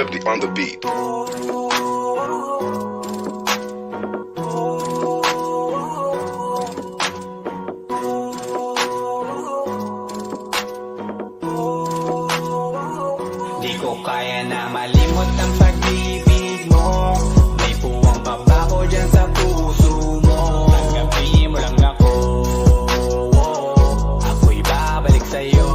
Swifty on the beat. Di ko kaya na malimot ang pag-ibig mo. May puwang pabako dyan sa puso mo. Tanggapin mo lang ako, ako'y babalik sa'yo.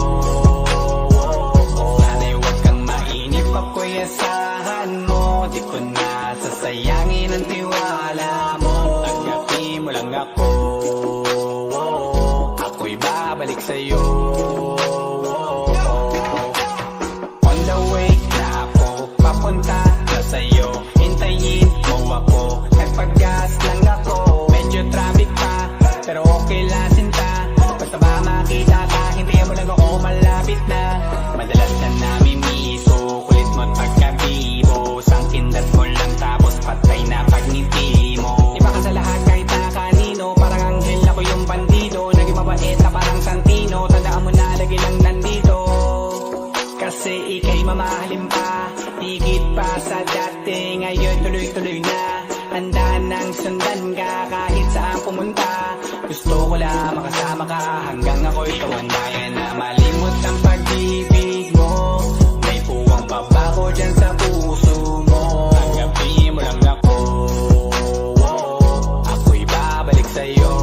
Sana'y huwag kang mainip, ako'y asahan mo. Di ko na sasayangin ang tiwala mo. Tanggapin mo lang ako, ako'y babalik sa'yo. Papunta na sa'yo, hintayin mo ako. Nagpag-gas lang ako, medyo traffic pa, pero okay lang sinta. Basta ba makita ka, hintayin mo lang ako, malapit na. Madalas na namimiso, kulit mo't pagkabibo. Sangkindat mo lang tapos patay na pagngiti mo. Iba ka sa lahat kahit na kanino, parang anghel ako yung bandido. Naging mabait na parang Santino, tandaan mo na lagi lang nandito. Kasi ika'y mamahalin pa, higit pa sa dati. Ngayon tuloy-tuloy na, handa nang sundan ka kahit saan pumunta. Gusto ko lang makasama ka hanggang ako'y tumanda. Kaya na malimot ang pag-ibig mo. May puwang pabako dyan sa puso mo. Tanggapin mo lang ako, ako'y babalik sa'yo.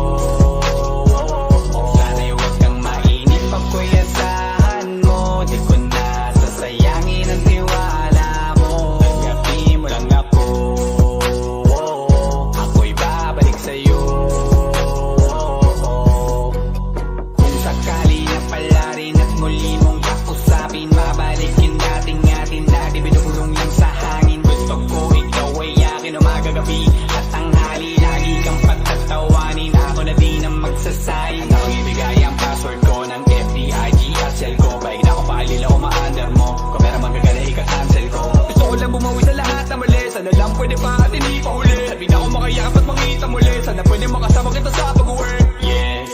Sana'y huwag kang mainip, ako'y asahan mo. Di ko na sasayangin ang tiwala mo. Tanggapin mo lang ako, ako'y babalik sa'yo. Kung sakali na pala rin at muli mong kausapin, babalikin natin atin na di binubulong lang sa hangin. Gusto ko ikaw ay akin umagabi at tanghali. Lagi kang pagtatawanin, ako na din ang magsasayin. Ang ibigay ang password ko ng FDIG at cell ko. Paig na ako paalila o ma-under mo. Kung meron magagala ika-cancel ko. Gusto ko lang bumawi sa lahat na mali. Sana lang pwede pa at hindi pa huli. Sabi na ako makayakap at makita muli. Sana pwede makasama kita sa pag-work. Yeah,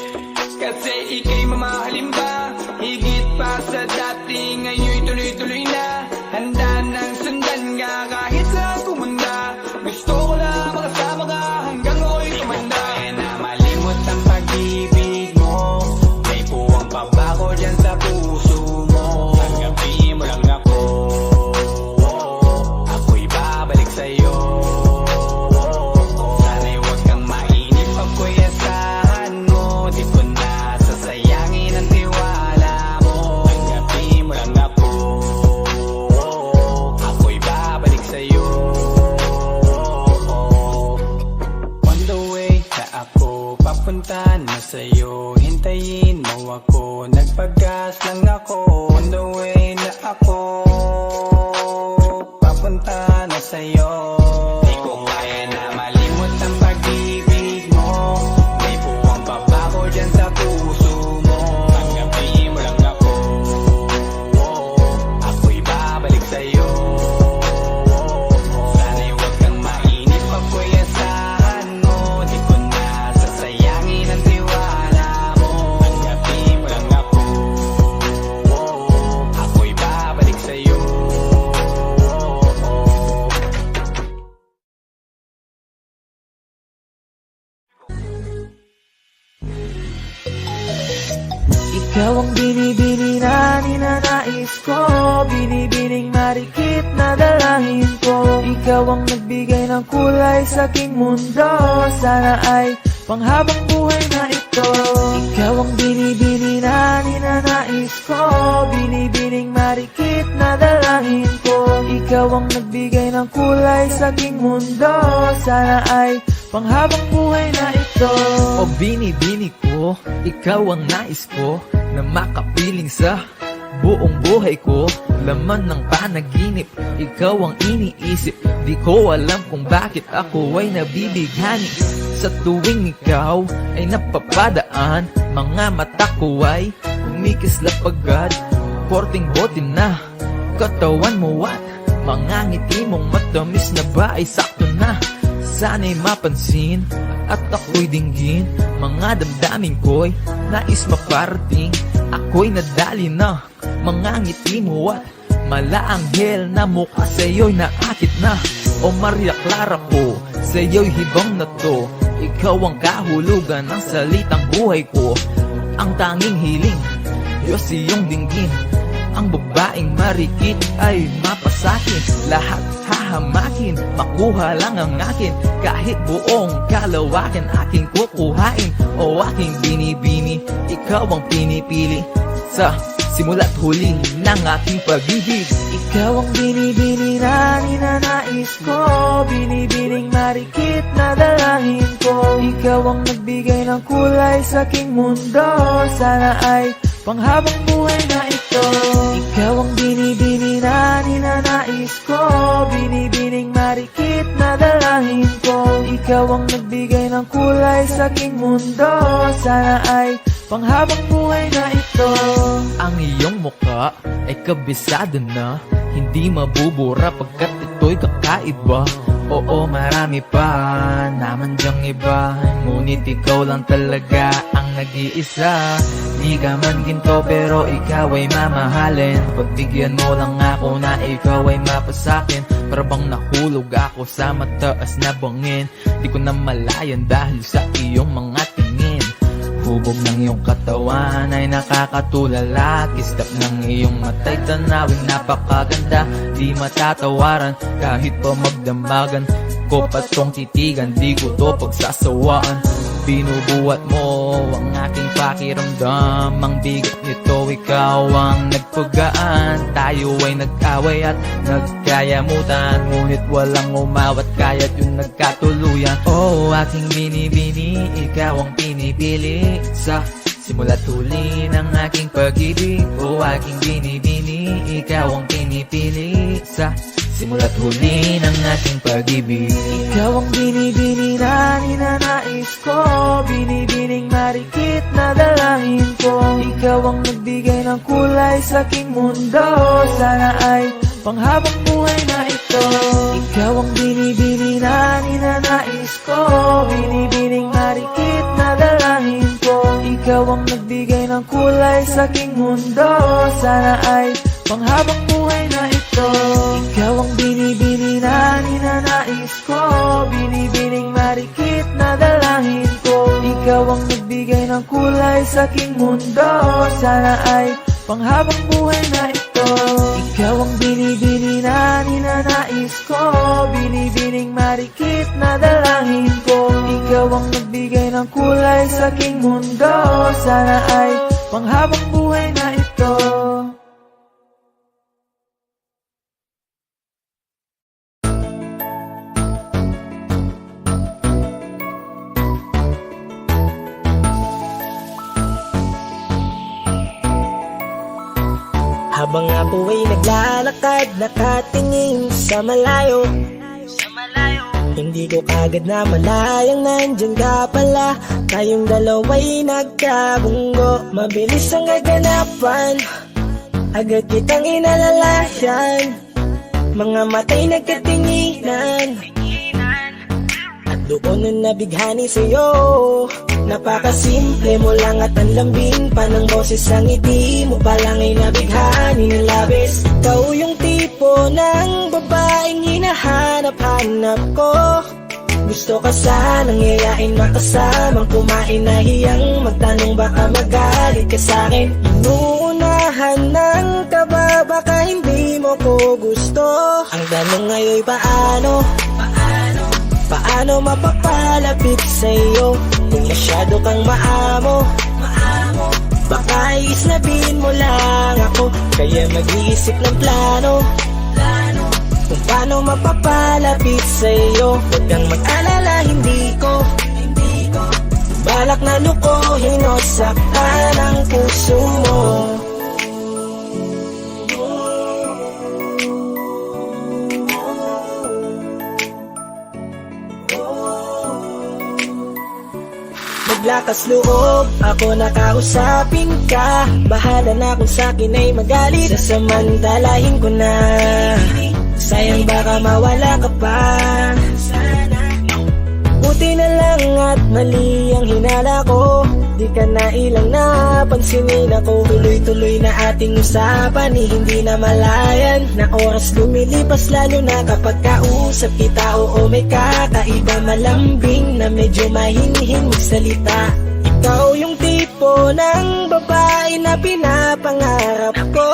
kasi ika'y mamahalin ba, higit pa sa dati. Ngayon tuloy-tuloy na, handa nang sundan ka kahit saan pumunta. Gusto ko lang makasama ka hanggang ako'y tumanda. Kaya na malimot ang pag-ibig mo. May puwang pabako dyan sa puso mo. Tanggapin mo lang ako, ako'y babalik sa'yo. Sana'y huwag kang mainip, ako'y asahan mo. Di ko na sasayangin ang tiwala mo. Tanggapin mo lang ako, ako'y babalik sa'yo. On the way na ako, papunta na sa'yo. Hintayin mo ako, nagpag-gas lang ako. On the way na ako, papunta na sa'yo. Di ko kaya na malimot ang pag-ibig mo. May puwang pabako dyan sa puso mo. Tanggapin mo lang ako, ako'y babalik sa'yo. Sana'y huwag kang mainip, ako'y asahan mo. Di ko na sasayangin ang tiwala mo. Tanggapin mo lang ako, ako'y babalik sa'yo. Ikaw ang binibini na ninanais ko, binibining marikit na dalangin ko. Ikaw ang nagbigay ng kulay sa aking mundo, sana ay panghabang buhay na ito. Ikaw ang binibini na ninanais ko, binibining marikit na dalangin ko. Ikaw ang nagbigay ng kulay sa aking mundo, sana ay panghabang buhay na ito. O binibini ko, ikaw ang nais ko na makapiling sa buong buhay ko. Laman ng panaginip, ikaw ang iniisip. Di ko alam kung bakit ako ay nabibighani. Sa tuwing ikaw ay napapadaan, mga mata ko ay kumikislap agad. Porting bote na katawan mo at mga ngiti mong matamis na ba ay sakto na. Sana'y mapansin at ako'y dinggin, mga damdamin ko'y nais maparating. Ako'y nadali na mga ngiti mo at Malaanghel na mukha sa'yo'y naakit na. O Maria Clara ko, sa'yo'y hibang na to. Ikaw ang kahulugan ng salitang buhay ko. Ang tanging hiling, Diyos iyong dinggin. Ang babaeng marikit ay mapasakin. Lahat hahamakin, makuha lang ang akin. Kahit buong kalawakan aking kukuhain. O aking binibini, ikaw ang pinipili. Sa simula't huli ng aking pag-ibig. Ikaw ang binibini na ninanais ko, binibining marikit na dalangin ko. Ikaw ang nagbigay ng kulay sa aking mundo. Sana ay panghabang buhay na ito. Ikaw ang binibini na ninanais ko, binibining marikit na dalangin ko. Ikaw ang nagbigay ng kulay sa aking mundo. Sana ay panghabang buhay na ito. Ang iyong mukha ay kabisado na, hindi mabubura pagkat ito'y kakaiba. Oo, marami pa naman dyang iba, ngunit ikaw lang talaga ang nag-iisa. Di ka man ginto pero ikaw ay mamahalin. Pagbigyan mo lang ako na ikaw ay mapasakin. Para bang nahulog ako sa mataas na bangin. Di ko na malayan dahil sa iyong mga tingin. Hubog ng iyong katawan ay nakakatulala. Kislap ng iyong matay tanawin napakaganda. Di matatawaran kahit pa magdamagan ko patong titigan. Di ko to pagsasawaan. Binubuhat mo ang aking pakiramdam. Ang bigat nito ikaw ang nagpagaan. Tayo ay nag-away at nagkayamutan, ngunit walang umawat kaya't yung nagkatuluyan. Oh, aking binibini, ikaw ang pinipili. Sa simula't huli ng aking pag-ibig. Oh, aking binibini, ikaw ang pinipili. Sa simula't huli ng aking pag-ibig. Ikaw ang binibini na ninanais ko, binibining marikit na dalangin ko. Ikaw ang nagbigay ng kulay sa aking mundo. Sana ay panghabang buhay na ito. Ikaw ang binibini na ninanais ko, binibining marikit na dalangin ko. Ikaw ang nagbigay ng kulay sa aking mundo. Sana ay panghabang buhay na ito. Ikaw ang binibini na ninanais ko, binibining marikit na dalangin ko. Ikaw ang nagbigay ng kulay sa aking mundo. Sana ay panghabang buhay na ito. Ikaw ang binibini na ninanais ko, binibining marikit na dalangin ko. Ikaw ang nagbigay ng kulay sa aking mundo. Sana ay panghabang buhay na ito. Habang ako ay naglalakad, nakatingin sa malayo, hindi ko kagad na malayang nandyan ka pala. Tayong dalawa'y nagkabunggo, mabilis ang kaganapan, agad kitang inalalayan. Mga matay nagkatinginan, at doon na nabighani sa'yo. Napakasimple mo lang at ang lambing pa ng boses. Ang ngiti mo pa lang ay nabighani ng labis. Ikaw yung tipo ng babaeng hinahanap-hanap ko. Gusto ka sanang yayain, makasamang kumain, nahiyang magtanong baka magalit ka sa'kin. Inuunahan ng kaba, baka hindi mo ko gusto. Ang tanong ngayon paano? Paano mapapalapit sa'yo kung masyado kang maamo? Baka isnabin mo lang ako, kaya mag-iisip ng plano kung paano mapapalapit sa'yo. Huwag kang mag-alala, hindi ko balak na lukuhin o saktan ang puso mo. Maglakas loob, ako nakausapin ka. Bahala na kung sa'kin ay magalit, sasamantalahin ko na. Sayang baka mawala ka pa. Buti na lang at mali ang hinala ko. Di ka na ilang napansinin ako. Tuloy-tuloy na ating usapan, hindi na malayan. Na oras lumilipas lalo na kapag kausap kita. Oo, may kakaiba, malambing na medyo mahinhin magsalita. Ikaw yung tipo ng babae na pinapangarap ko.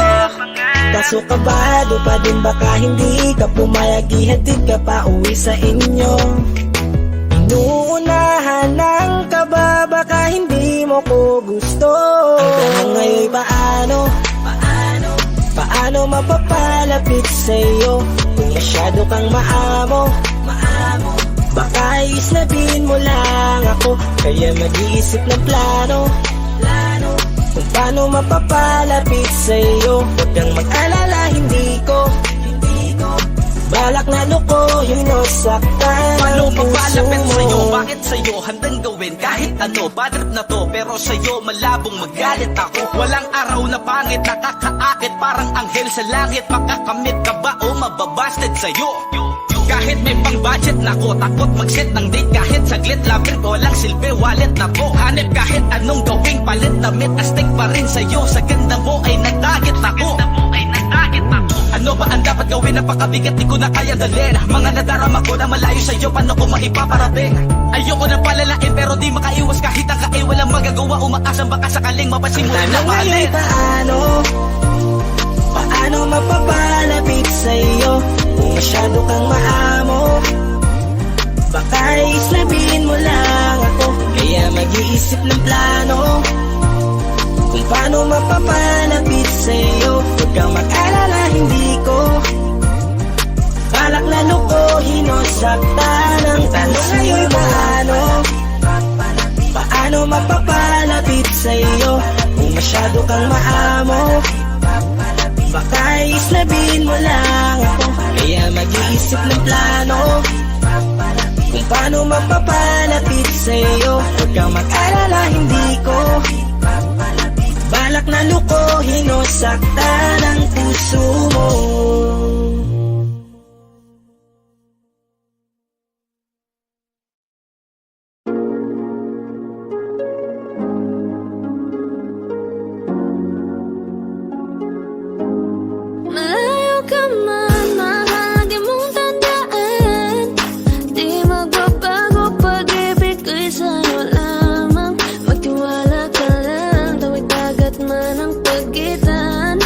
Kaso kabado pa din, baka hindi ka pumayag, ihatid ka pa uwi sa inyo. Inuunahan ng kaba, baka hindi mo ko gusto. Ang tanong ngayon, paano mapapalapit sa'yo? Kung masyado kang maamo, baka islabin mo lang ako. Kaya mag-iisip ng plano kung paano mapapalapit sa'yo. Huwag kang mag-alala, hindi ko balak na lukohin o saktan Paano ang puso mapalapit mo. sa'yo? Bakit sa'yo? Handang gawin kahit ano. Bad trip na to, pero sa'yo malabong magalit ako. Walang araw na pangit, nakakaakit parang anghel sa langit. Makakamit ka ba o mababasted sa'yo? Kahit may pang budget na ko, takot mag-set ng date kahit saglit. Love trip, walang silbi, wallet na ko. Hanip kahit anong gawing palit, damit astig pa rin sa'yo. Sa ganda mo ay nagtagit ako. Ano ba ang dapat gawin? Napakabigat, di ko na kaya dalhin. Mga nadarama ko na malayo sa'yo, paano ko maipaparating? Ayoko na palalain pero di makaiwas kahit ang kain. Walang magagawa, umaasang baka sakaling mapasimulan na Tanong mahalin. ngayon, paano mapapalapit sa'yo? Kung masyado kang maamo, baka islabin mo lang ako. Kaya mag-iisip ng plano kung paano mapapalapit sa'yo. Huwag kang mag-alala, hindi ko balak na lukohin o saktan ang tanong ngayon, paano mapapalapit sa'yo? Kung masyado kang maamo, baka islabin mo lang ako. Kaya mag-iisip ng plano kung paano mapapalapit sa'yo. Huwag kang mag-alala, hindi ko balak na lukohin o saktan ang puso mo. Malayo ka man, mahal mong tandaan. Di magbabago, pag-ibig ko'y sa'yo lamang. Magtiwala ka lang, tawid dagat man ang pagitan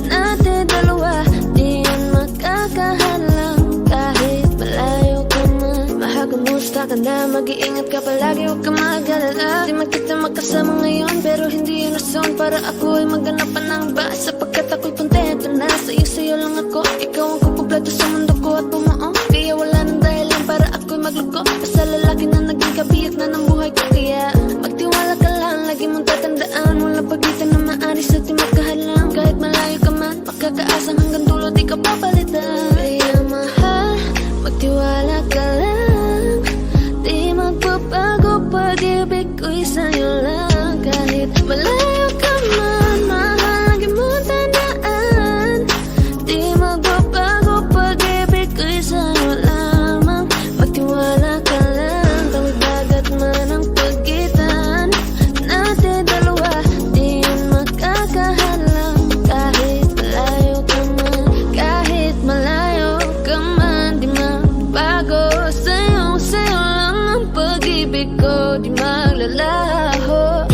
natin dalawa, di yan makakahalang. Kahit malayo ka man, mahal, kumusta ka na? Mag-iingat ka palagi, huwag ka mag-alala. Di man kita magkasama ngayon, pero hindi yun rason para ako ay maghanap pa ng iba. Sapagkat ako'y kontento na sa'yo lang ako. Ikaw ang kukumpleto sa mundo ko at bumuo. Kaya wala nang dahilan para ako'y magluko. Basta lalaki na naging kabiyak na ng buhay ko. Kaya magtiwala ka lang, lagi mong tatandaan. Walang pagitan na maaris at di magkahalang. Kahit malayo ka man, makakaasang hanggang dulo di ka papalitan. Kaya mahal, magtiwala ka lang. Di magbabago, pag-ibig ko'y sa'yo lang. Kahit malayo ka man, mahal, lagi mong tandaan. Di magbabago, pag-ibig ko'y sa'yo lamang. Magtiwala ka lang, tawid dagat man ang pagitan natin dalawa, di yun makakahalang. Kahit malayo ka man, kahit malayo ka man, di magbago. Sa'yo lang ang pag-ibig ko, di maglalaho.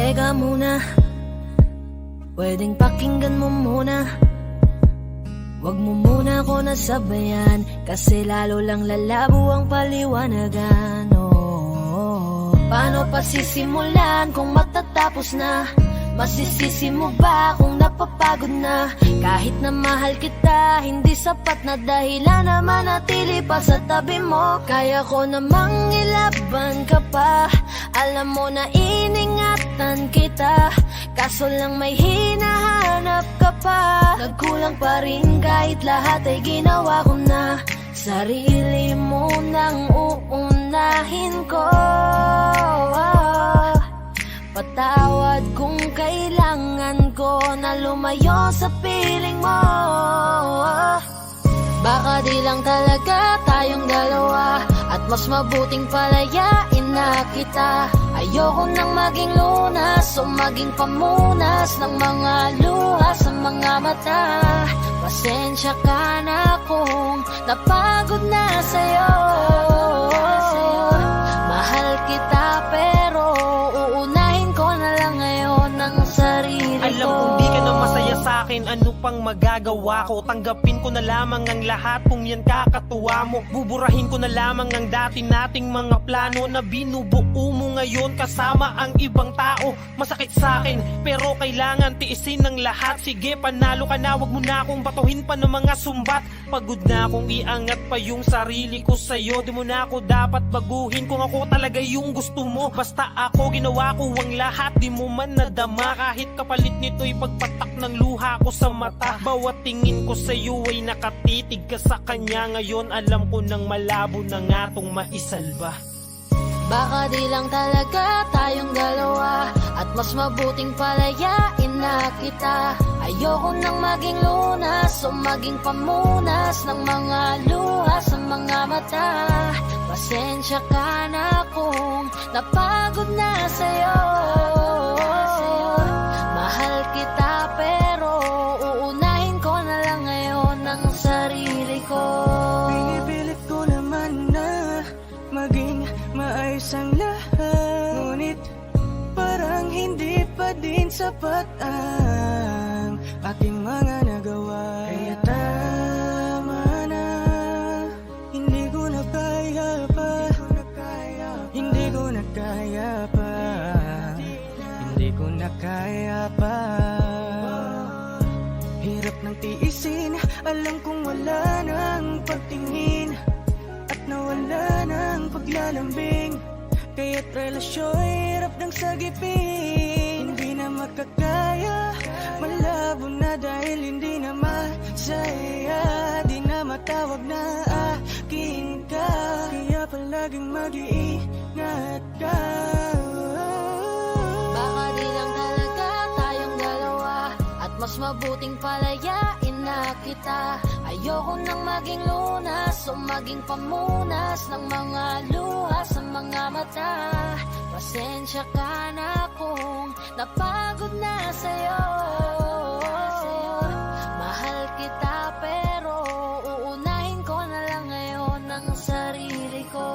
Teka muna, pwedeng pakinggan mo muna. Wag mo muna ako nasabayan, kasi lalo lang lalabo ang paliwanagan. Oh, paano pa sisimulan kung matatapos na? Masisisi mo ba kung napapagod na? Kahit na mahal kita, hindi sapat na dahilan na manatili pa sa tabi mo. Kaya ko namang ilaban ka pa, alam mo na iningatan kita, kaso lang may hinahanap ka pa. Nagkulang pa rin kahit lahat ay ginawa ko na. Sarili mo nang uunahin ko. Patawad kung kailangan ko na lumayo sa piling mo. Baka di lang talaga tayong dalawa, at mas mabuting palayain na kita. Ayoko nang maging lunas o maging pamunas ng mga luha sa mga mata. Pasensya ka na kung napagod na sa'yo. Mahal kita pero uunahin ko na lang ngayon ang sarili ko. Alam kong di ka na masaya sa'kin, ano pang magagawa ko? Tanggapin ko na lamang ang lahat kung yan kakatuwa mo. Buburahin ko na lamang ang dati nating mga plano na binubuo mo ngayon kasama ang ibang tao. Masakit sa'kin pero kailangan tiisin ng lahat. Sige, panalo ka na, wag mo na akong batuhin pa ng mga sumbat. Pagod na akong iangat pa yung sarili ko sa'yo. Di mo na ako dapat baguhin kung ako talaga yung gusto mo. Basta ako, ginawa ko ang lahat, di mo man nadama. Kahit kapalit nito'y pagpatak ng luha ko sa mata. Bawat tingin ko sa'yo ay nakatitig ka sa kanya. Ngayon alam ko nang malabo na nga tong maisalba. Baka di lang talaga tayong dalawa, at mas mabuting palayain na kita. Ayoko nang maging lunas o maging pamunas ng mga luha sa mga mata. Pasensya ka na kung napagod na sa'yo. Mahal kita pero uunahin ko na lang ngayon ang sarili ko. Pinipilit ko naman na maging maayos ang lahat, ngunit parang hindi pa din sapat ang aking mga nagawa. Kaya tama na, hindi ko na kaya pa, hindi ko na kaya pa, hindi ko na kaya pa. Hirap ng tiisin, alam kong wala nang pagtingin at nawala ng paglalambing. Kaya't relasyo'y hirap ng sagipin. Hindi na makakaya, malabo na dahil hindi na masaya. Di na matawag na akin ka, kaya palaging mag-iingat ka. Baka di lang talaga tayong dalawa, at mas mabuting palayain na kita. Ayoko nang maging lunas o maging pamunas ng mga luha sa mga mata. Pasensya ka na kung napagod na sa'yo. Mahal kita pero uunahin ko na lang ngayon ang sarili ko.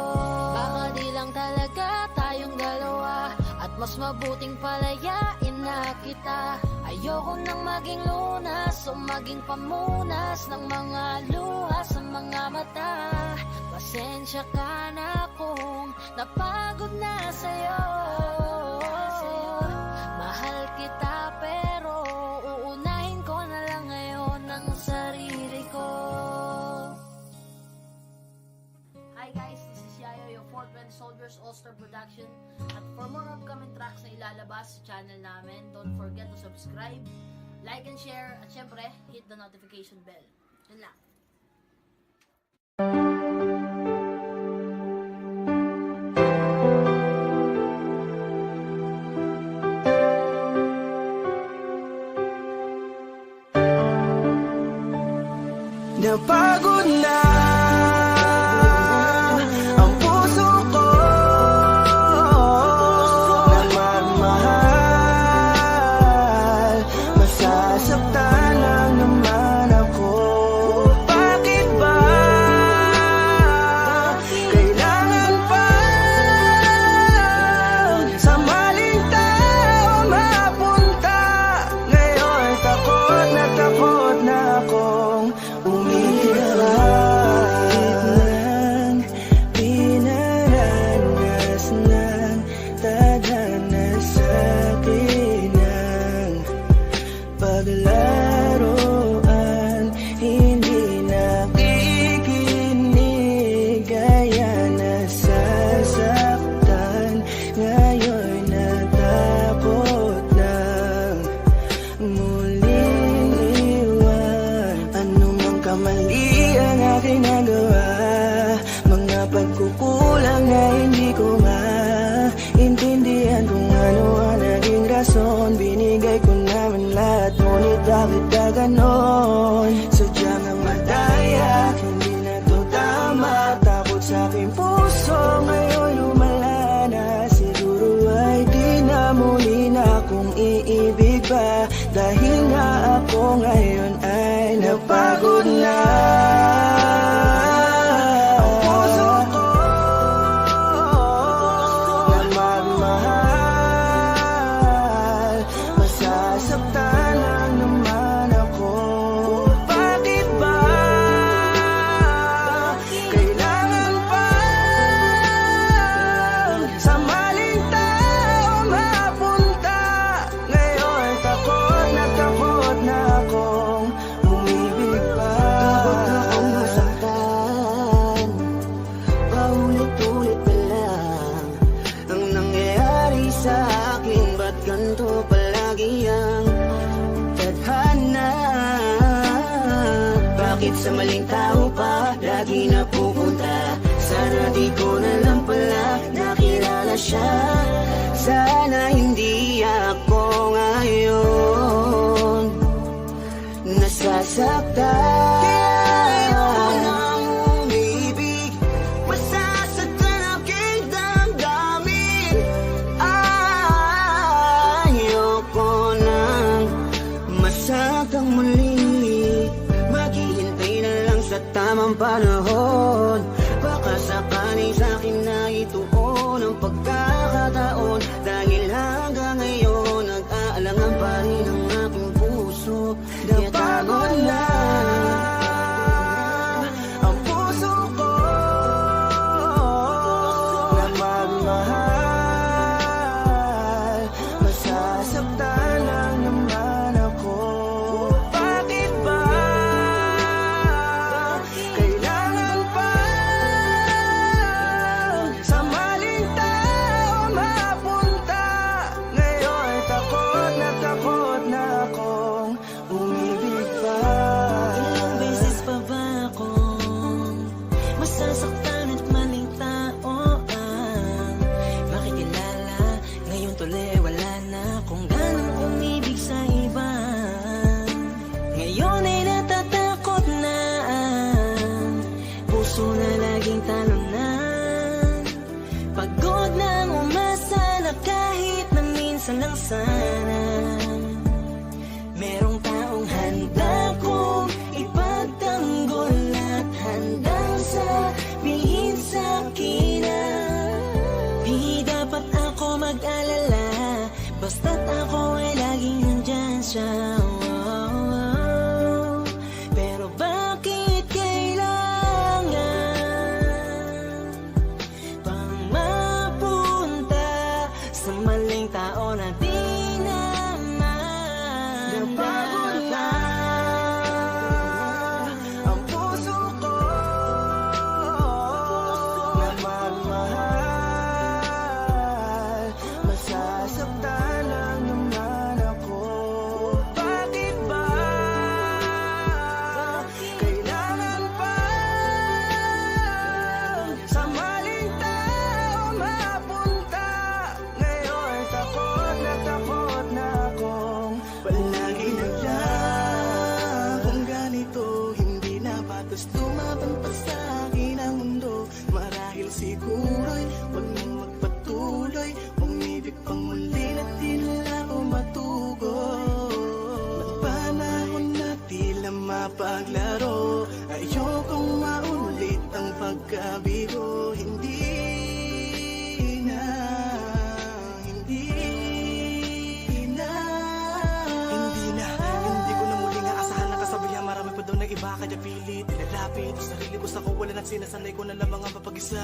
Baka di lang talaga tayong dalawa, at mas mabuting palayain na kita. Ayoko nang maging lunas o maging pamunas ng mga luha sa mga mata. Pasensya ka na kung napagod na sa'yo. Mahal kita pero uunahin ko na lang ngayon ang sarili ko. Hi guys, this is Yayo, your Fort Bend Soldiers All-Star Production. At for more upcoming tracks na ilalabas sa channel namin, don't forget to subscribe, like and share, at syempre, hit the notification bell. Yun lang. Napagod na ang puso ko na magmahal. Masasaktan lang naman ako. Bakit ba kailangan pa sa maling tao ngayon, binigay ko naman lahat, ngunit bakit ka ganon? Sadya nga madaya, hindi na to tama. Takot sa aking puso, ngayon lumala na. Siguro ay di na muli na akong iibig pa, dahil nga ako ngayon ay napagod na. Ang puso ko na magmahal, masasaktan lang naman ako. Bakit ba kailangan pa sa maling tao mapunta? Ngayon takot na akong umibig pa. Takot na akong masaktan, paulit-ulit pa lang ang nangyayari sa akin. Ba't ganito palagi ang tadhana? Bakit sa maling tao pa lagi napupunta? Sana di ko na lang pala nakilala siya. Sana hindi ako ngayon nasasaktan. Kaya ayoko nang umibig, masasaktan aking damdamin. Ayoko nang masaktan muli, maghihintay na lang sa tamang panahon. Baka sakaling sa'kin na ituon ang pagkakataon, dahil hanggang ngayon nag-aalangan pa rin ang aking puso. Napagod na ang puso ko na magmahal, masasaktan lang naman ako. Bakit ba kailangan pa sa maling tao mapunta? Ngayon takot na akong umibig pa. Ilang beses pa ba akong masasaktan at maling tao ang makikilala? Ngayon tuloy wala na akong ganang umibig sa iba. Ngayon ay natatakot na ang puso na laging talunan. Pagod nang umasa na kahit na minsan lang sana merong taong handa kong ipagtanggol at handang sabihin sa'kin na di dapat ako mag-alala, basta't ako ay laging nandyan siya. Pero bakit kailangan pang mapunta sa maling tao na di naman Napagod na ang puso ko na magmahal, masasaktan lang naman ako. Bakit ba kailangan pa sa maling tao mapunta? Ngayon takot na akong palagi naglang. Kung ganito hindi na patas tumapan pa sa akin ang mundo, marahil siguro'y huwag mong magpatuloy, umibig pang muli na di na ako matugon. Magpanahon na tila mapaglaro, ayokong maulit ang pagkabigo. Hindi ko na muling aasahan na kasabihan. Marami pa daw na iba kaya pilit nilalapit sarili ko sa kawalan at sinasanay ko na lamang ang mapag-isa.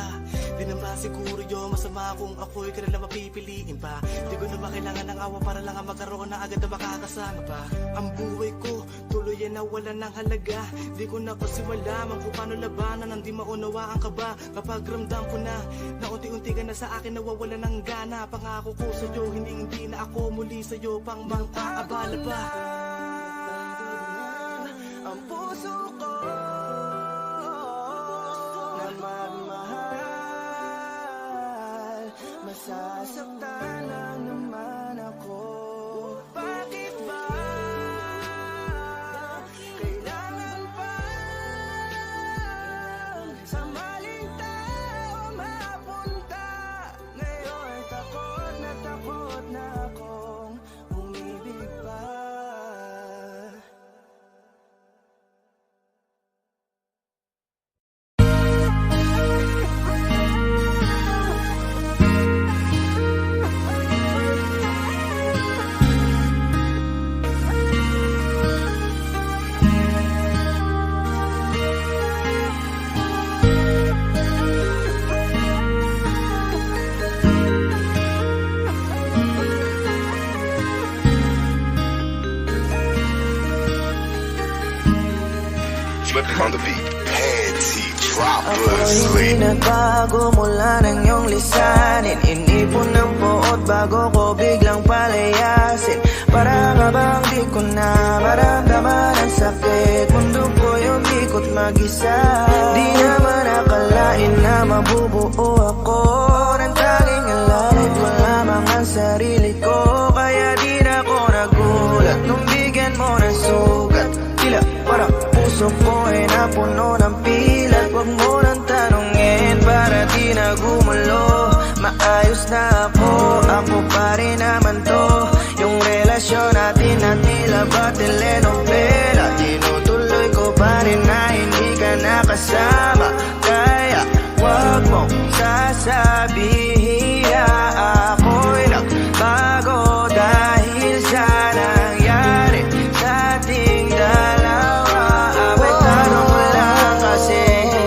Di naman siguro yun masama kung ako'y ka na mapipiliin pa. Di ko na makailangan ng awa para lang ang magkaroon na agad na makakasama pa. Ang buhay ko tuloy ay nawalan ng halaga. Di ko na kasi malaman kung paano labanan ang di maunawaan ka ba. Kapag ramdam ko na unti-unti ka na sa akin nawawalan ng gana. Pangako ko sa'yo hindi na ako muli sa'yo pang mang-aabala pa. Ang puso ko na magmahal, masasaktan lang naman ako. Flipping on the beat. Panty droppers. Ako'y hindi nagbago mula nang iyong lisanin. Inipon ng buot bago ko biglang palayasin. Para nga bang di ko na maramdaman ang sakit. Mundo ko'y umikot mag-isa. Di naman akalain na mabubuo ako ng tanging alalay ko lamang ang sarili ko. Kaya di na ako nagulat nung bigyan mo ng sugat. Tila parang puso ko ay napuno ng pilat. Huwag mo nang tanongin para di na gumulo. Maayos na ako pa rin naman to. Yung relasyon natin na tila ba telenovela. Tinutuloy ko pa rin na hindi ka nakasama. Kaya huwag mong sasabihin na ako'y nagbago dahil sa nangyari sa ating dalawa. Abay tanong mo lang kasi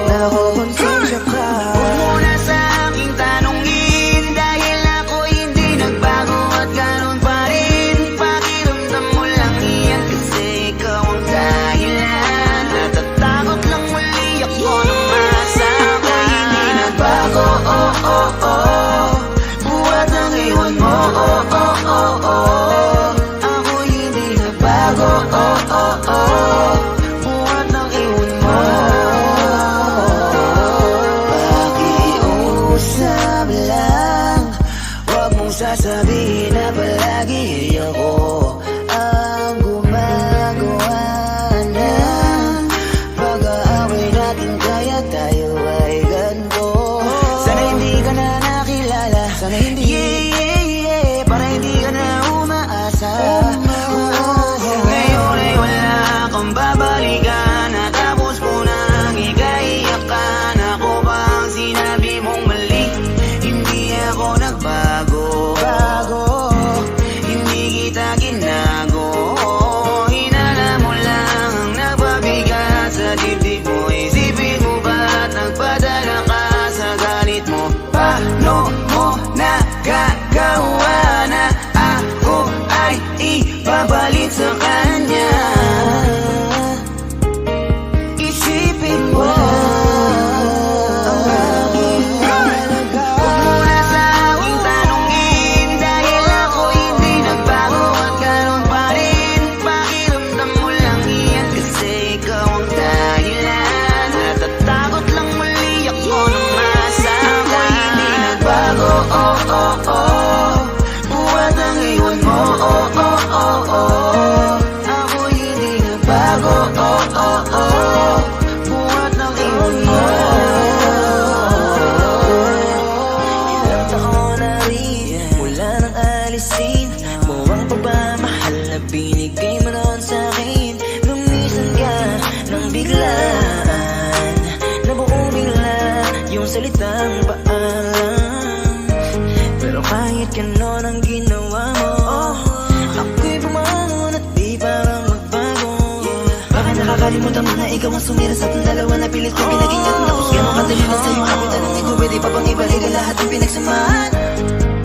nakukonsensya ka. Huwag mo na sa aking tanongin dahil ako'y hindi nagbago at ganun pa rin. Pakiramdam mo lang yan kasi ikaw ang dahilan. Natatakot lang muli ako na masa. Ako'y hindi nagbago, oh oh oh. Buhat ang iwan mo, oh oh oh oh. Ako'y hindi nagbago, oh oh oh. Buhat ang iwan mo. Pakiusap lang, huwag mong sasabihin na palagi ako ang gumagawa ng pag-aaway natin. Kaya tayo ay ganito. Sana hindi ka na nakilala. Sana hindi para hindi ka na umaasa. Ngayon ay wala kang babalikan. Natapos ko nang ikaiyakan. Ako ba ang sinabi mong mali? Hindi ako nagbago. Hindi kita ginago. Hinala mo lang ang nagpabigat sa dibdib mo. Isipin mo ba't nagpadala ka sa galit mo? Paano mo nagagawa na ako ay ipapalit sa kanya? Isipin mo ang aking halaga. Huwag mo na sa aking tanongin dahil ako hindi nagbago at ganun pa rin. Pakiramdam mo lang yan kasi ikaw ang dahilan. Natatakot lang muli ako nung masa. Ako'y hindi nagbago, oh oh oh. Buhat ang iwan mo, oh oh oh oh. Ako'y hindi nagbago, oh oh oh. Buhat ang iwan mo. Ilang taon na rin mula nang alisin mo ang pagmamahal na binigay mo noon sa'kin. Lumisan ka nang biglaan, nabuo bigla yung salitang paalam. Pero kahit ganon ang ginawa mo, ako'y bumangon at di parang magbago. Baka nakakalimutan mo na ikaw ang sumira sa ating dalawa na pilit ko pinagingat. Tapos ganon kadali na sa'yo ako tanongin ko, pwede pa bang ibalik ang lahat ng pinagsamahan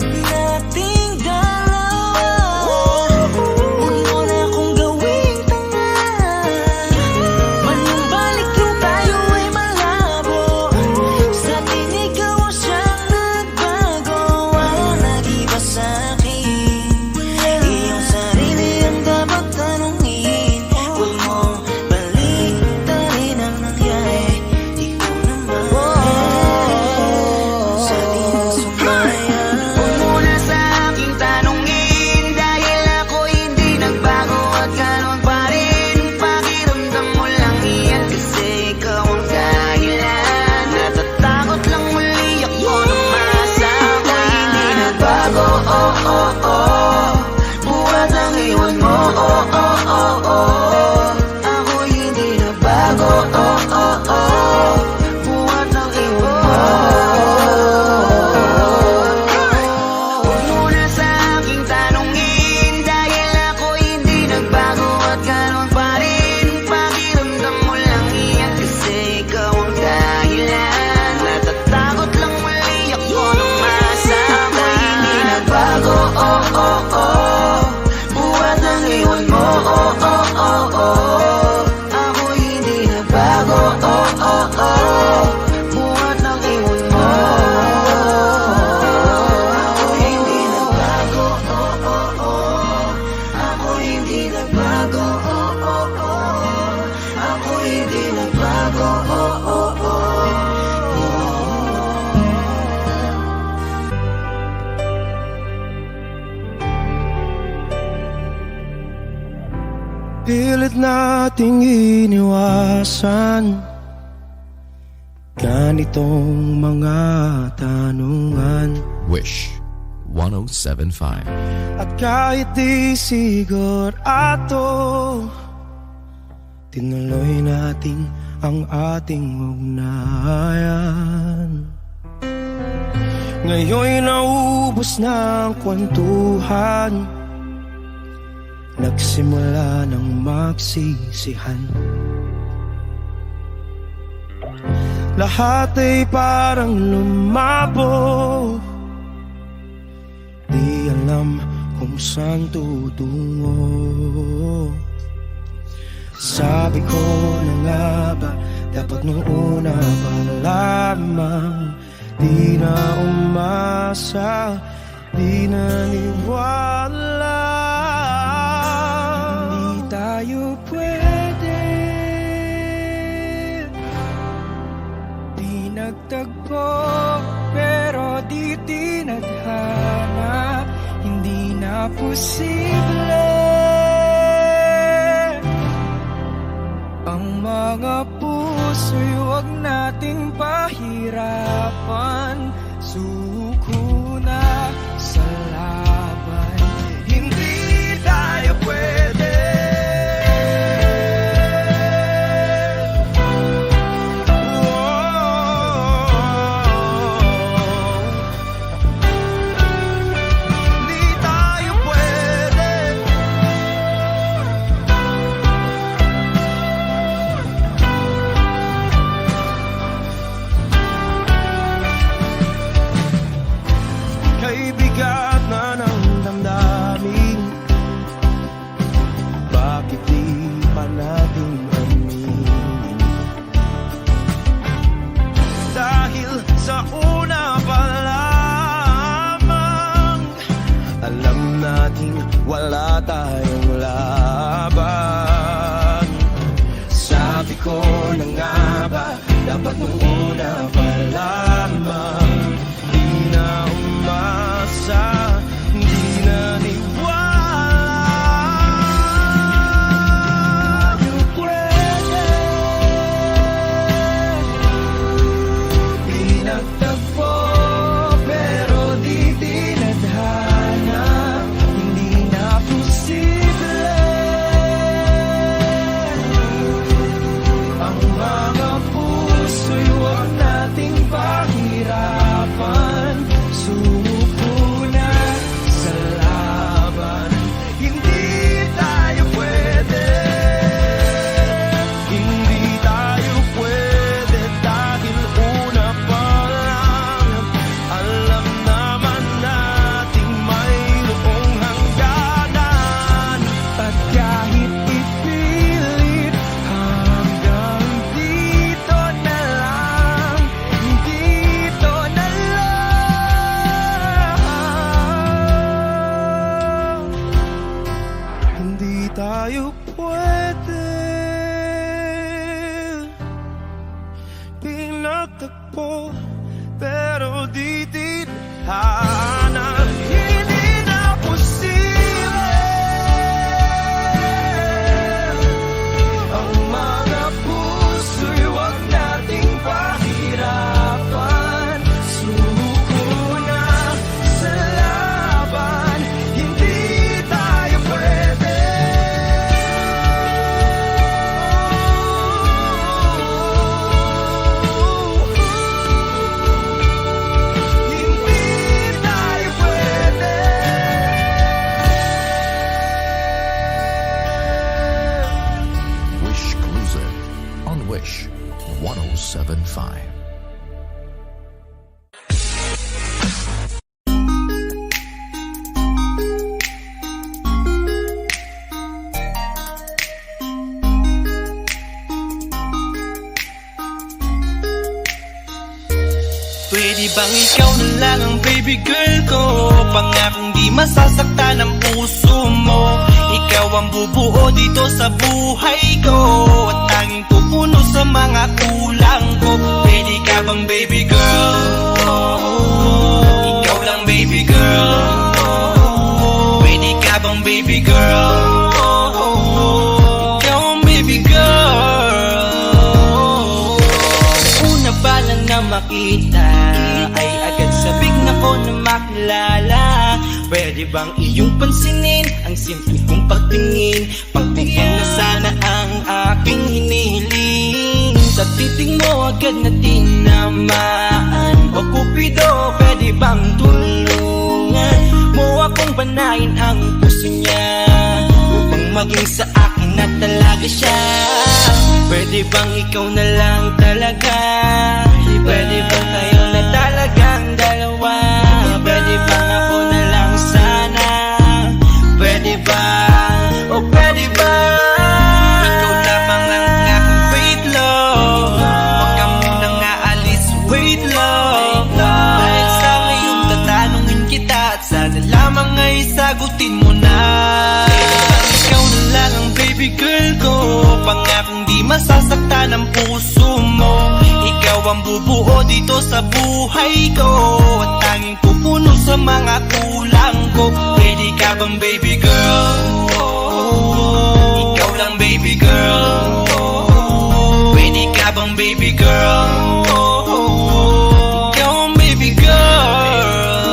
nating dalawa? Huwag mo na akong gawing tanga. Manumbalik yung tayo ay malabo. Sa atin ikaw ang siyang nagbago. Walang nag-iba sa'kin. Iyong sarili ang dapat tanongin. Huwag mong baliktarin ang nangyari. Ikaw naman sa atin ang sumaya. Pilit nating iniwasan ganitong mga tanungan. Wish 107.5. At kahit di sigurado, tinuloy natin ang ating ugnayan. Ngayon'y naubos na ang kwentuhan, nagsimula ng magsisihan. Lahat ay parang lumabo, di alam kung saan tutungo. Sabi ko na nga ba, dapat nung una pa lamang, di na umasa, di naniwala. Hindi tayo pwede, di nagtagpo, pero di tinadhana. Hindi na posible ang mga puso'y huwag nating pahirapan. Suko na sa laban, hindi tayo pwede. Hindi tayo pwede. Kay bigat na ng damdamin, bakit di pa natin aminin? Dahil sa una pa lamang, alam natin wala tayong laban. Sabi ko na nga ba, dapat nung una pa lamang, di na umasa, di naniwala. Tayo pwede, di nagtagpo, pero di tinadhana. Hindi na posible ang mga puso'y huwag nating pahirapan. Sumuko na sa laban, hindi tayo pwede. Hindi tayo pwede dahil una pa lang, alam naman nating mayroong hangganan. At kahit ipilit, hanggang dito na lang, dito na lang. Hindi tayo pwede, pinagtagpo, pero di tinadhana. Hindi na posible ang mga puso'y huwag nating pahirapan. Sumuko na sa laban, hindi tayo pwede. Hindi tayo pwede. Wish Cruiser on Wish 107.5. Pwede bang ikaw na lang ang baby girl ko? Pangakong di masasaktan ang puso mo. Ikaw ang bubuo dito sa buhay ko, at tanging pupuno sa mga kulang ko. Pwede ka bang baby girl? Ikaw lang baby girl. Pwede ka bang baby girl? kita ay agad sabik na ko na makilala. Pwede bang iyong pansinin ang simple kong pagtingin? Pagbigyan na sana ang aking hinihiling. Sa titing mo agad na tinamaan. O Cupido, pwede bang tulungan mo akong banayin ang puso niya, upang maging sa akin na talaga siya? Pwede bang ikaw na lang talaga? Pwede bang tayo na talagang dalawa? Pwede bang ako na lang sana? Pwede ba? O pwede ba? Ikaw lamang ang aking wait love. Huwag ka munang aalis, wait love. Dahil sa ngayon tatanungin kita, at sana lamang ay sagutin mo na. Ikaw na lang ang baby girl ko, pangakong di masasaktan ang puso mo. Ikaw ang bubuo dito sa buhay ko, at tanging pupuno sa mga kulang ko. Pwede ka bang baby girl? Ikaw lang baby girl. Pwede ka bang baby girl? Ikaw ang baby girl.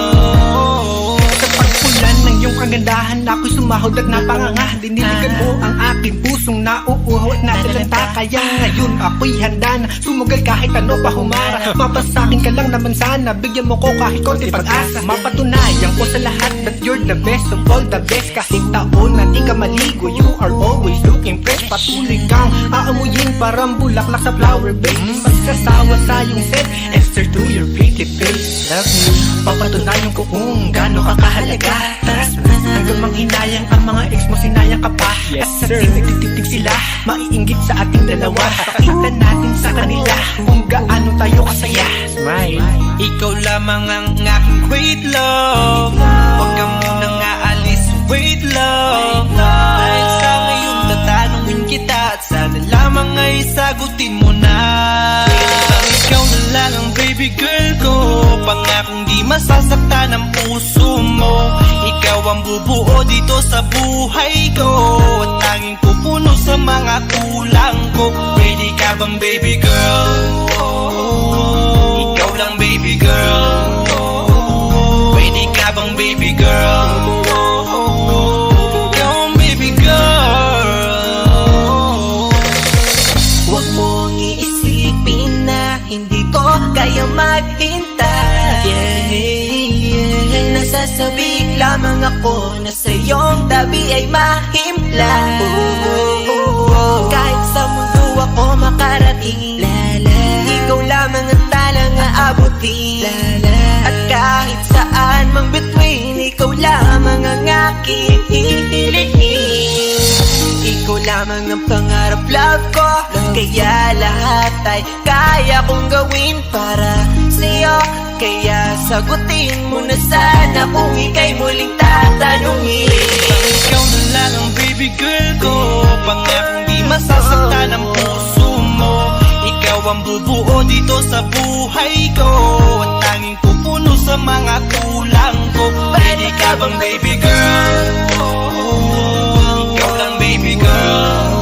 Sa pagpulan ng iyong kagandahan, ako'y sumahod at napanganga. Diniligan mo ang aking pusong nauuhaw at natalanta. Kaya ngayon ako'y handa na sumugal kahit ano pa humara. Mapasakin ka lang naman sana, bigyan mo ko kahit konti pag-asa. Mapatunayan ko sa lahat that you're the best of all the best. Kahit taon na di ka maligo, you are always looking fresh. Patuloy kang aamuyin parang bulaklak sa flower bed. Magsasawa sa iyong set, Esther to your pretty face. Love me, papatunayan ko kung gaano ka kahalaga. Taras hanggang manghinayang ang mga ex mo, sinayang ka pa. Yes sir, nagtititig sila, maiinggit sa ating dalawa. Pakita natin sa kanila kung gaano tayo kasaya. Smile. Ikaw lamang ang aking great love. Huwag ka munang aalis, wait love. Dahil sa ngayon tatanungin kita, at sana lamang ay sagutin mo na. Ikaw na lang ang baby girl ko, pangakong di masasaktan ang puso mo. Ikaw ang bubuo dito sa buhay ko, at tanging pupuno sa mga kulang ko. Pwede ka bang baby girl? Ikaw lang baby girl. Pwede ka bang baby girl? Ikaw ang baby girl. Huwag mong iisipin na hindi ko kaya maghintay. Nasasabik lamang ako na sa iyong tabi ay mahimlay. Kahit sa mundo ako makarating, ikaw lamang ang talang aabutin. At kahit saan mang between, ikaw lamang ang aking hihilihin. Ikaw lamang ang pangarap, love ko. Kaya lahat ay kaya kong gawin para sa'yo. Kaya sagutin mo na sana kung ika'y muling tatanungin. Ikaw na lang ang baby girl ko, pangakong di masasaktan ang puso mo. Ikaw ang bubuo dito sa buhay ko, at tanging pupuno sa mga kulang ko. Pwede ka bang baby girl? Ikaw lang baby girl.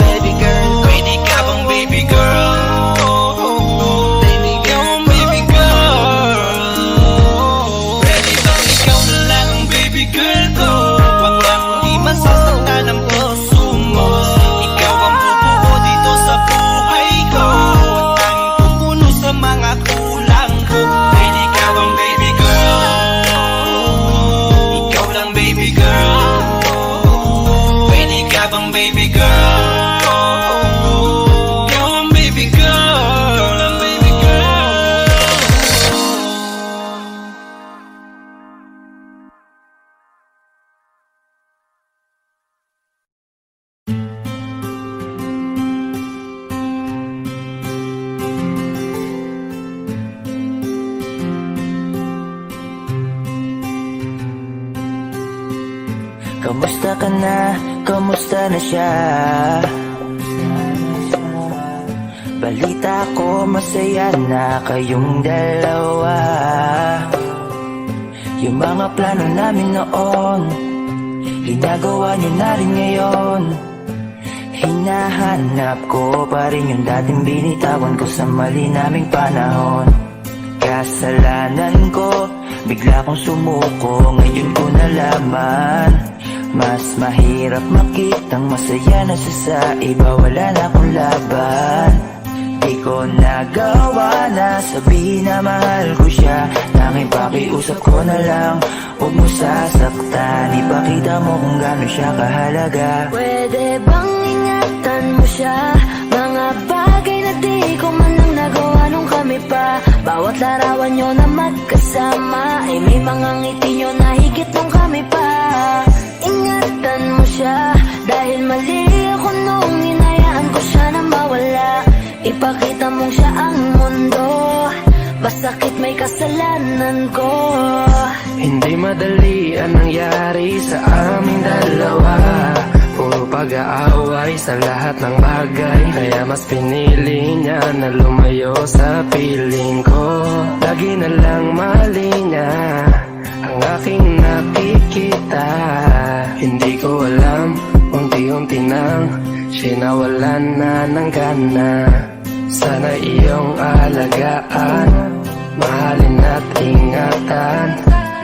Baby girl, Pwede ka bang baby girl? Ikaw ang baby girl. Pwede bang ikaw na lang ang baby girl ko, pangakong di masasaktan ang puso mo. Ikaw ang bubuo dito sa buhay ko, at tanging pupuno sa mga kulang ko. Pwede ka bang baby girl? Ikaw lang baby girl. Pwede ka bang baby girl? Ikaw ang baby girl. Ikaw lang baby girl. kamusta ka na? Kamusta na siya? Balita ko masaya na kayong dalawa. Yung mga plano namin noon, ginagawa niyo na rin ngayon. Hinahanap ko pa rin yung dating binitawan ko sa mali naming panahon. kasalanan ko. Bigla kong sumuko, ngayon ko nalaman mas mahirap makitang masaya na siya sa iba. Wala na akong laban. Di ko nagawa na sabihin na mahal ko siya. Tanging pakiusap ko na lang, huwag mo sasaktan. Ipakita mo kung gano'n siya kahalaga. Pwede bang ingatan mo siya? Mga bagay na di ko man lang nagawa nung kami pa. Bawat larawan nyo na magkasama ay may mga ngiti nyo na higit nung kami pa. Ingatan mo siya dahil mali ako nung hinayaan ko siya na mawala. Ipakita mong siya ang mundo, basakit may kasalanan ko. Hindi madali ang nangyari sa aming dalawa. Puro pag-aaway sa lahat ng bagay, kaya mas pinili niya na lumayo sa piling ko. Lagi na lang mali niya ang aking nakikita. Hindi ko alam, unti-unti nang sinawalan na ng gana. Sana iyong alagaan, mahalin at ingatan.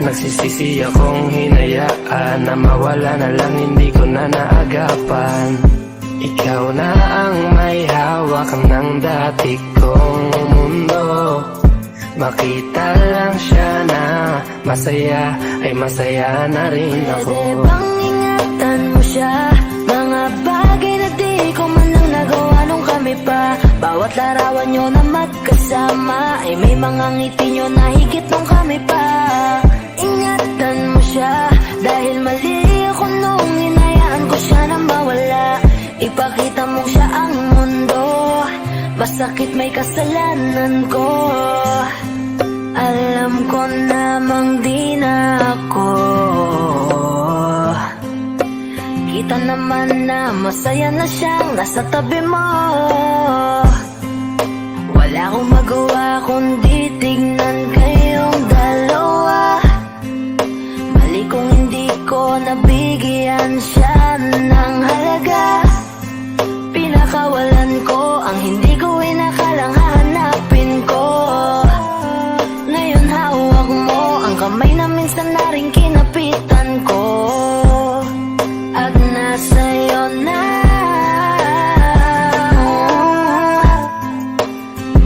Nagsisisi akong hinayaan na mawala na lang, hindi ko na naagapan. Ikaw na ang may hawak ng dati kong mundo. Makita lang siya na masaya, ay masaya na rin ako. Pwede bang ingatan mo siya? Mga bagay na di ko man lang nagawa nung kami pa. Bawat larawan nyo na magkasama ay may mga ngiti nyo na higit nung kami pa. Ingatan mo siya dahil mali ako nung hinayaan ko siya na mawala. Ipakita mo siya ang mundo, basakit may kasalanan ko. Alam ko namang di na ako. Kita naman na masaya na siyang nasa tabi mo. Wala akong magawa kundi tignan kayong dalawa. Mali kung hindi ko nabigyan siya ng halaga. Pinakawalan ko ang hindi ko inakalang hahanapin ko. Ngayon hawak mo ang kamay na minsan na rin kinapitan ko. At nasa'yo na.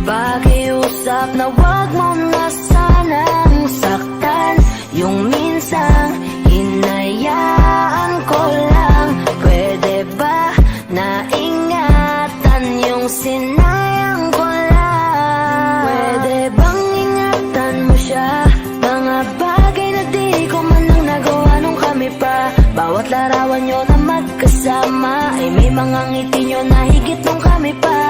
Pakiusap na wag mo na sanang saktan. Yung minsang hinayaan ko lang. Pwede ba na ingatan yung sinayang ko lang? Pwede bang ingatan mo siya? Mga bagay na di ko man lang nagawa nung kami pa. Bawat larawan nyo na magkasama ay may mga ngiti nyo na higit nung kami pa.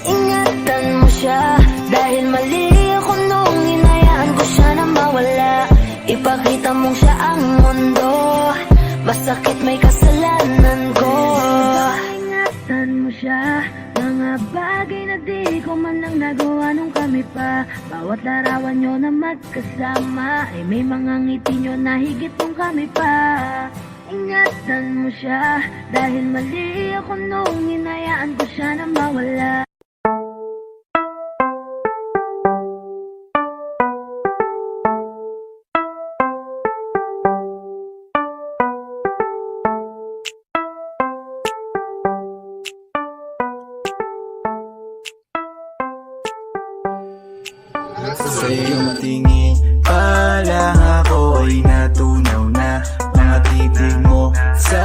Ingatan mo siya dahil mali ako nung hinayaan ko siya na mawala. Ipakita mong siya ang mundo, basakit may kasalanan ko. Ingatan mo siya, mga bagay na di ko man lang nagawa nung kami pa. Bawat larawan nyo na magkasama ay may mga ngiti nyo na higit nung kami pa. Ingatan mo siya dahil mali ako nung hinayaan ko siya na mawala. Sa'yo matingin pa lang ako ay natunaw na. Mga titig mo sa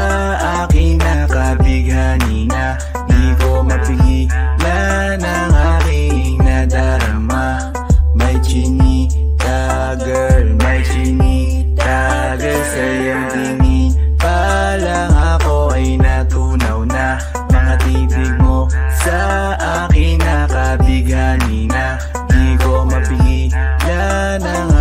akin nakabighani na. Di ko mapigilan ang aking nadarama. May chinita girl, may chinita girl. Sa'yo tingin pa lang ako ay natunaw na. Mga titig mo sa akin nakabighani na. Di ko mapigilan ang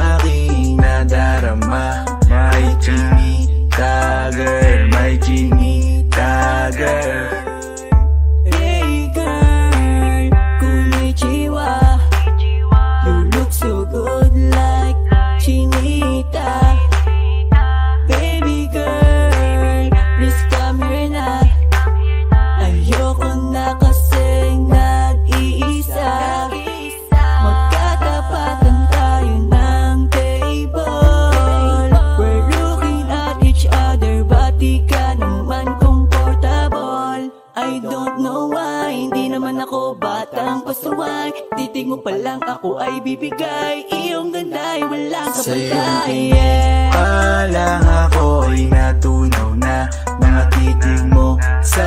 titig mo pa lang ako ay bibigay. Iyong ganda ay walang Sa iyong kapatay. tingin pa lang ako ay natunaw na. Mga titig mo sa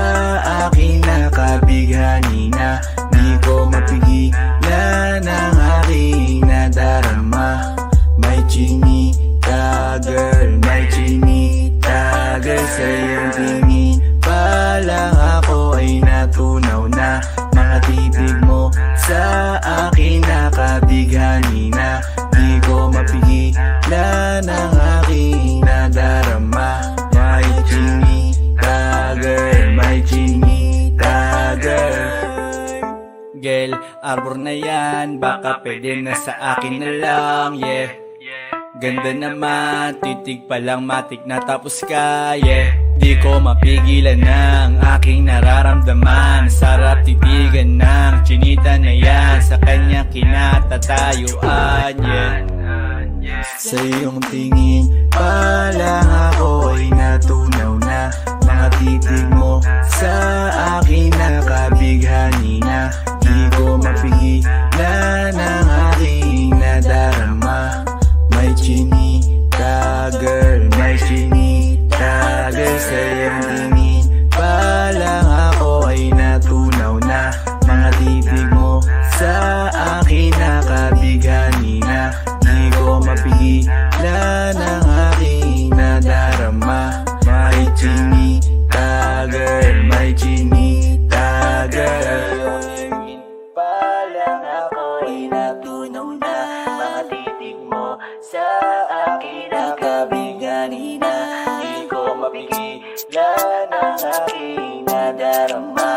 akin nakabighani na. Di ko mapigilan ang aking nadarama. May chinita girl, may chinita girl. Sa iyong tingin pa lang ako ay natunaw na. Mga titig mo sa akin nakabighani na. Di ko mapigilan ang aking nadarama. May chinita girl, may chinita girl. Girl, arbor na yan, baka pwede na sa akin na lang, yeah. Ganda naman, titig pa lang matik na tapos ka, yeah. Di ko mapigilan ng aking nararamdaman. Sarap titigan ng chinita na yan, sa kanya kinatatayuan, yeah. Sa iyong tingin pa lang ako ay natunaw na. Mga titig mo sa akin nakabighani na. Di ko mapigilan ang aking nadarama. May chinita girl, may chinita girl. Sa iyong tingin pa lang ako ay natunaw na. Mga titig mo sa akin nakabighani na. Di ko mapigilan ang aking nadarama. May chinita girl, may chinita girl. Pa lang ako ay natunaw na. Mga titig mo sa akin nakabighani na. Di ko mapigilan ang aking nadarama.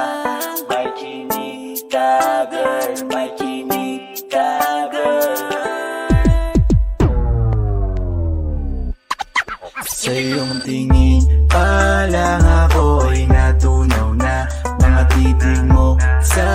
May chinita girl, may chinita girl. Sa iyong tingin pa lang ako ay natunaw na. Mga titig mo sa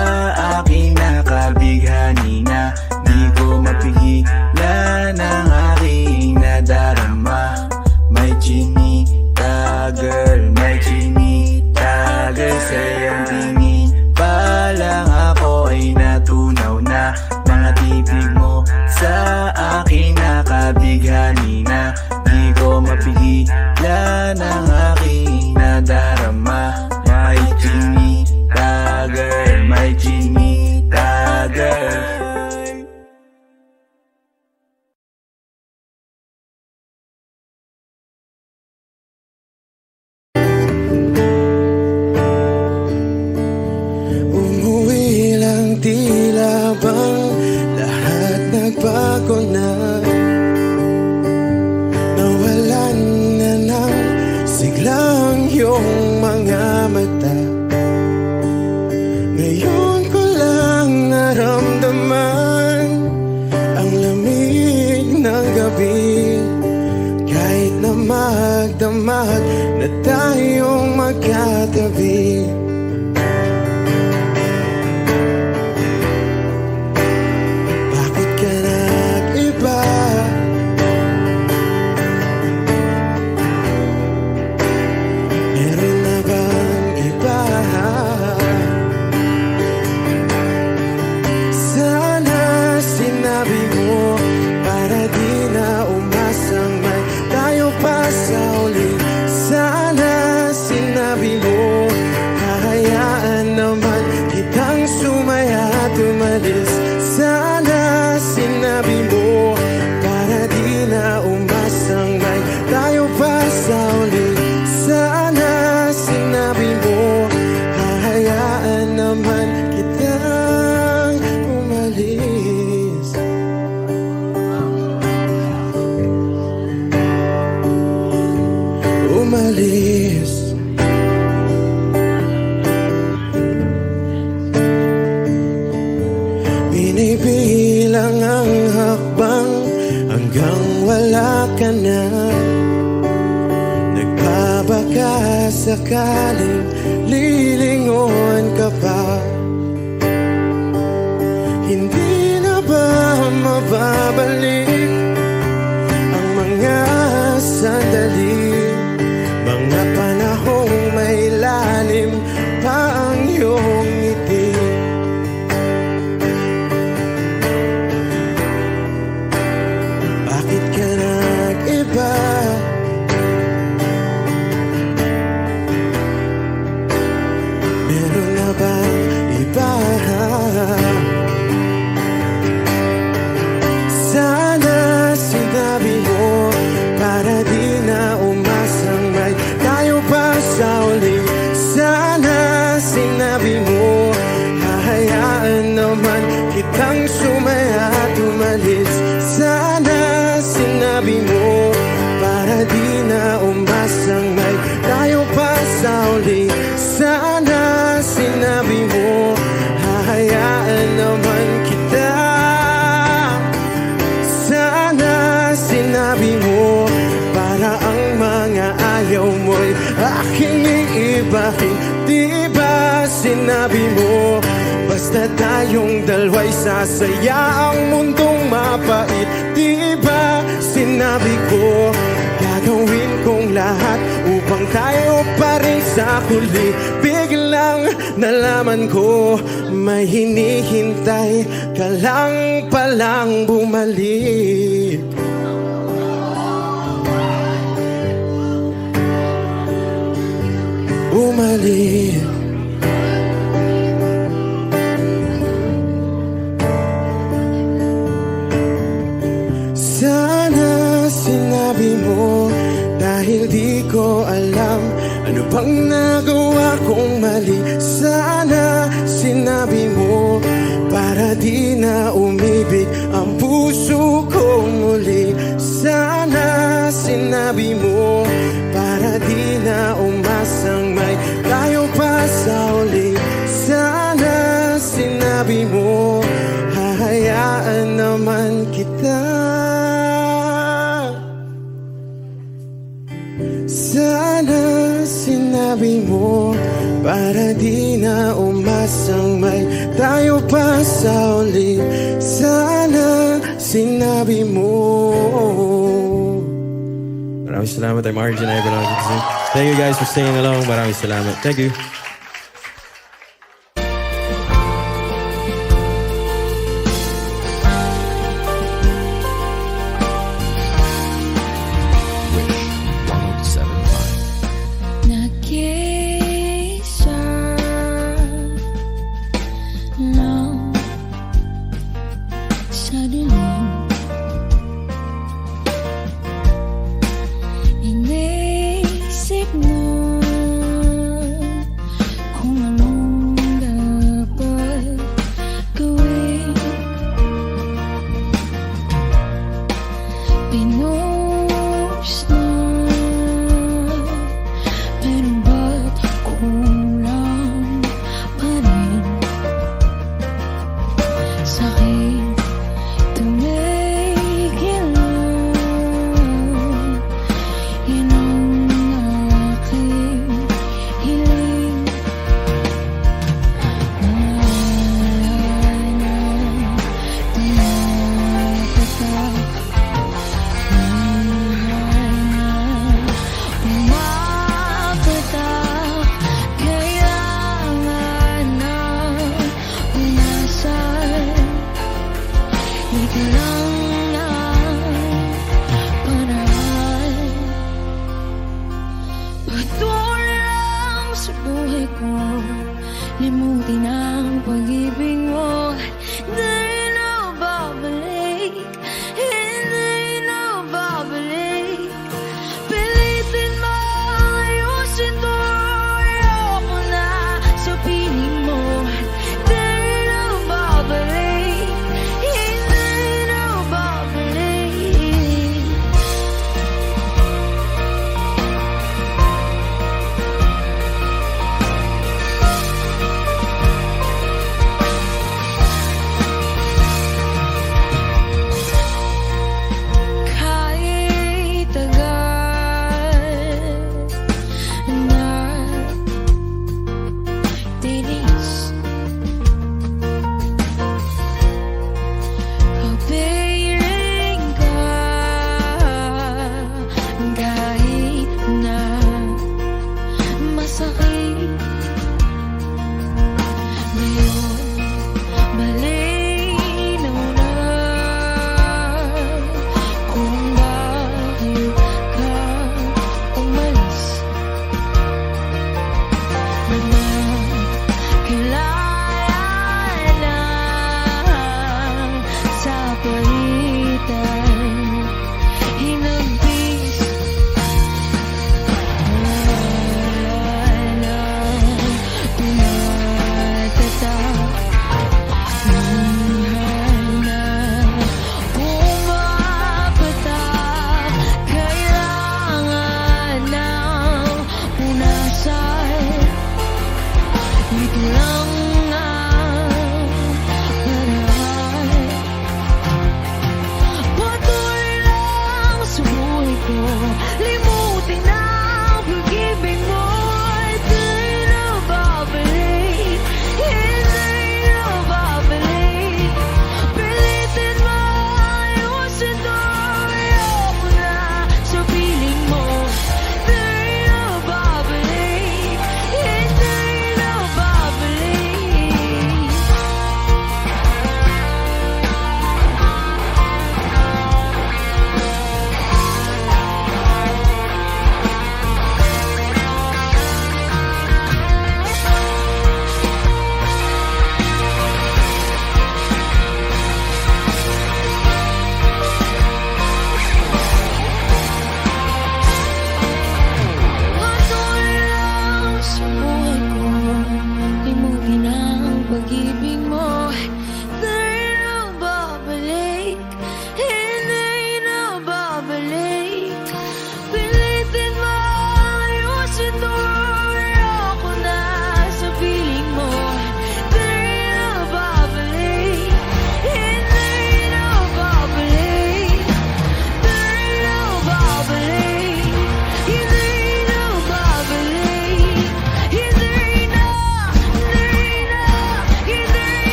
akin nakabighani na. Di ko mapigilan ang aking nadarama. May chinita girl, may chinita girl. Sa iyong tingin pa lang ako ay natunaw na. Mga titig mo sa akin nakabighani na. Di ko mapigilan ang aking nadarama. May chinita girl, may chinita girl. Umuwi lang tila bang lahat nagbago na. Nawalan na ng siglang iyong mga mata. Ngayon ko lang naramdaman ang lamig ng gabi. Kahit na magdamag na tayong magkatabi. Bakit ka nag-iba? Meron na bang iba? Sana sinabi mo para di na umasang may tayo pa sa uli. Sana sinabi mo hahayaan naman kitang sumaya at umalis. Sana sinabi mo para di na umasang may tayo pa sa uli. Sana sinabi mo hahayaan naman kitang umalis. Umalis. Binibilang ang hakbang hanggang wala ka na. Nagbabaka sakaling lilingon ka pa. Hindi na ba mababalik ang mga sandali, mga panahong may lalim pa ang iyong ngiti? kang sumaya at umalis. Sana sinabi mo para di na umasang may tayo pa sa uli. Sana sinabi mo hahayaan naman kita. Sana sinabi mo para ang mga ayaw mo'y aking iibahin. Di ba sinabi mo basta tayong dalawa'y sasaya ang mundong mapait. Di ba sinabi ko gagawin kong lahat upang tayo pa rin sa huli. Biglang nalaman ko may hinihintay ka lang palang bumalik. Bumalik. Sana sinabi mo dahil di ko alam ano bang nagawa kong mali. Sana sinabi mo para di na umibig ang puso ko muli. Sana sinabi mo para di na umasang may tayo pa sa uli. Sana sinabi mo hahayaan naman kita. Sana sinabi mo para di na umasang may tayo pa sa uli. Sana sinabi mo. Maraming salamat. I'm Arjun Ivan. Thank you guys for staying along. Maraming salamat. Thank you. Nag-iisa lang sa dilim. Inisip mo kung anong dapat gawin. Pinost na pero ba't kulang pa rin? Sa'kin tumigil lang. Yan ang aking hiling. Wala na tumapatak. Umapatak. Kailangan na unasan. Ito lang ang paraan. Patuloy lang sa buhay ko. Limutin ang pag-ibig mo. Hindi na babalik. Hindi na babalik. Pilitin mo ayusin to. Ayoko na sa piling mo. Hindi na babalik. Hindi na babalik.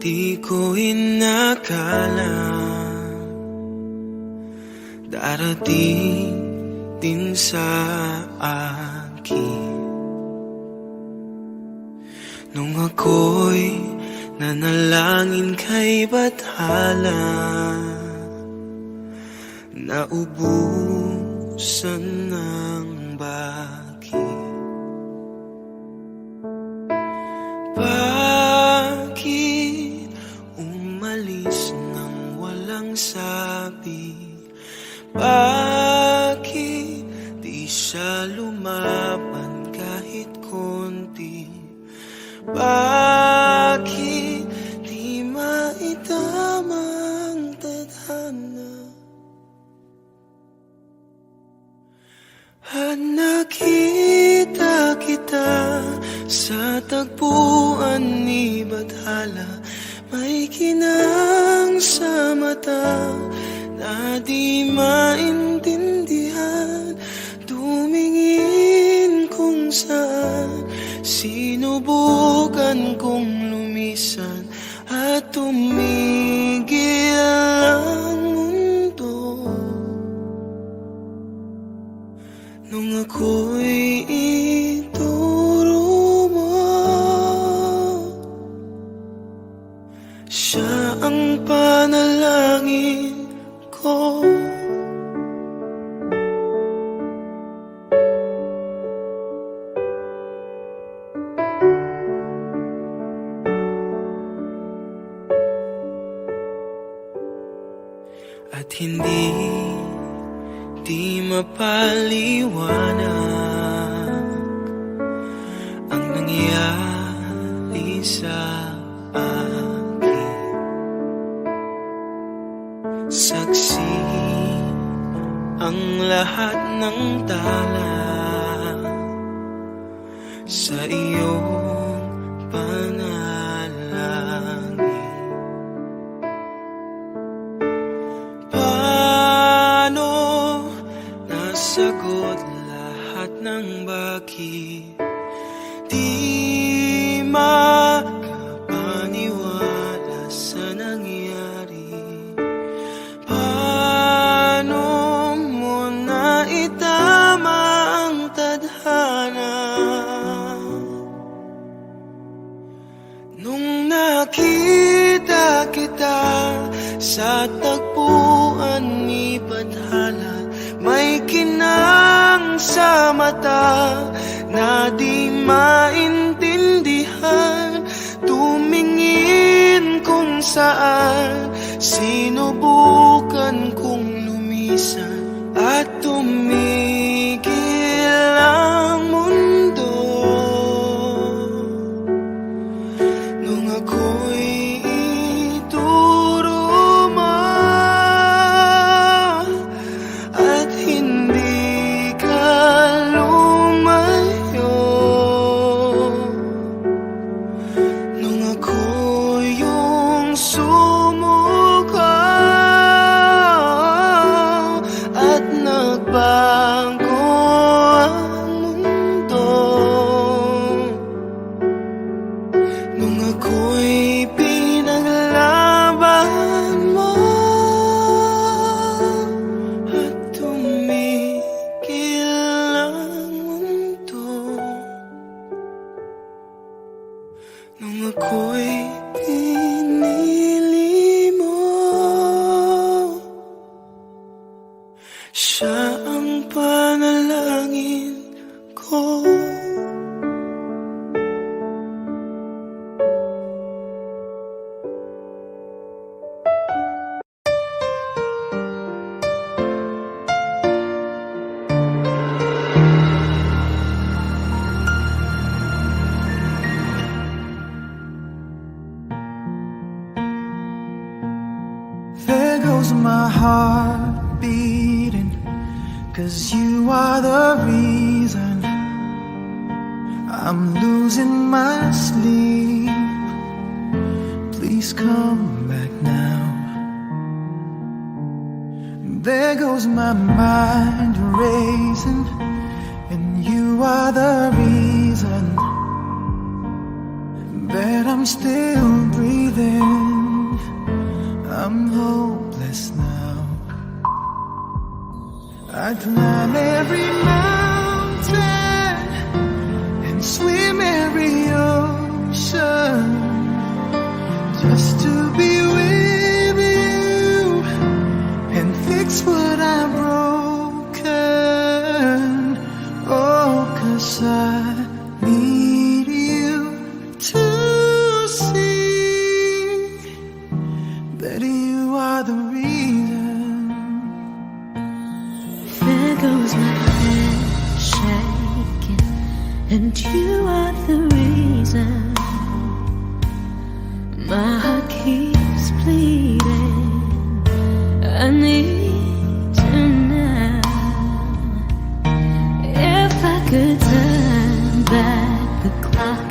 Di ko inakala darating din sa akin nung ako'y nanalangin kay Bathala, naubusan ng bakit. Bakit umalis nang walang sabi? Bakit di siya lumaban kahit konti? Bakit di maitamang tadhana? At nakita kita sa tagpuan ni Bathala, may kinang sa mata na di maintindihan. Tumingin kung saan, sinubukan kong lumisan at tumigil ang mundo. Nung ako'y ituro mo, siya ang panalangin ko. At hindi mapaliwanag ang nangyari sa akin. Saksi ang lahat ng tala sa iyong panalangin. Sagot lahat ng bakit di makapaniwala sa nangyari. Paano mo na itama ang tadhana nung nakita kita sa tagpuan ni Bathala? May kinang sa mata na di maintindihan. Tumingin kung saan, sinubukan kong lumisan at tumigil ang mundo. Nung ako'y ituro mo at hindi ka lumayo, nung ako yung sumuko at nagbago ang mundo, nung ako'y pinaglaban mo at tumigil ang mundo, nung ako'y pinili mo, siya ang panalangin ko. There goes my heart beating, 'cause you are the reason I'm losing my sleep. Please come back now. There goes my mind racing, and you are the reason that I'm I'm still breathing. I'm hopeless now. I'd climb every mountain and swim every ocean just to be with you and fix what I've broken. Oh, 'cause I need you to see that you are the reason. There goes my hand shaking, and you are the reason. My heart keeps bleeding. I need you now. If I could turn back the clock,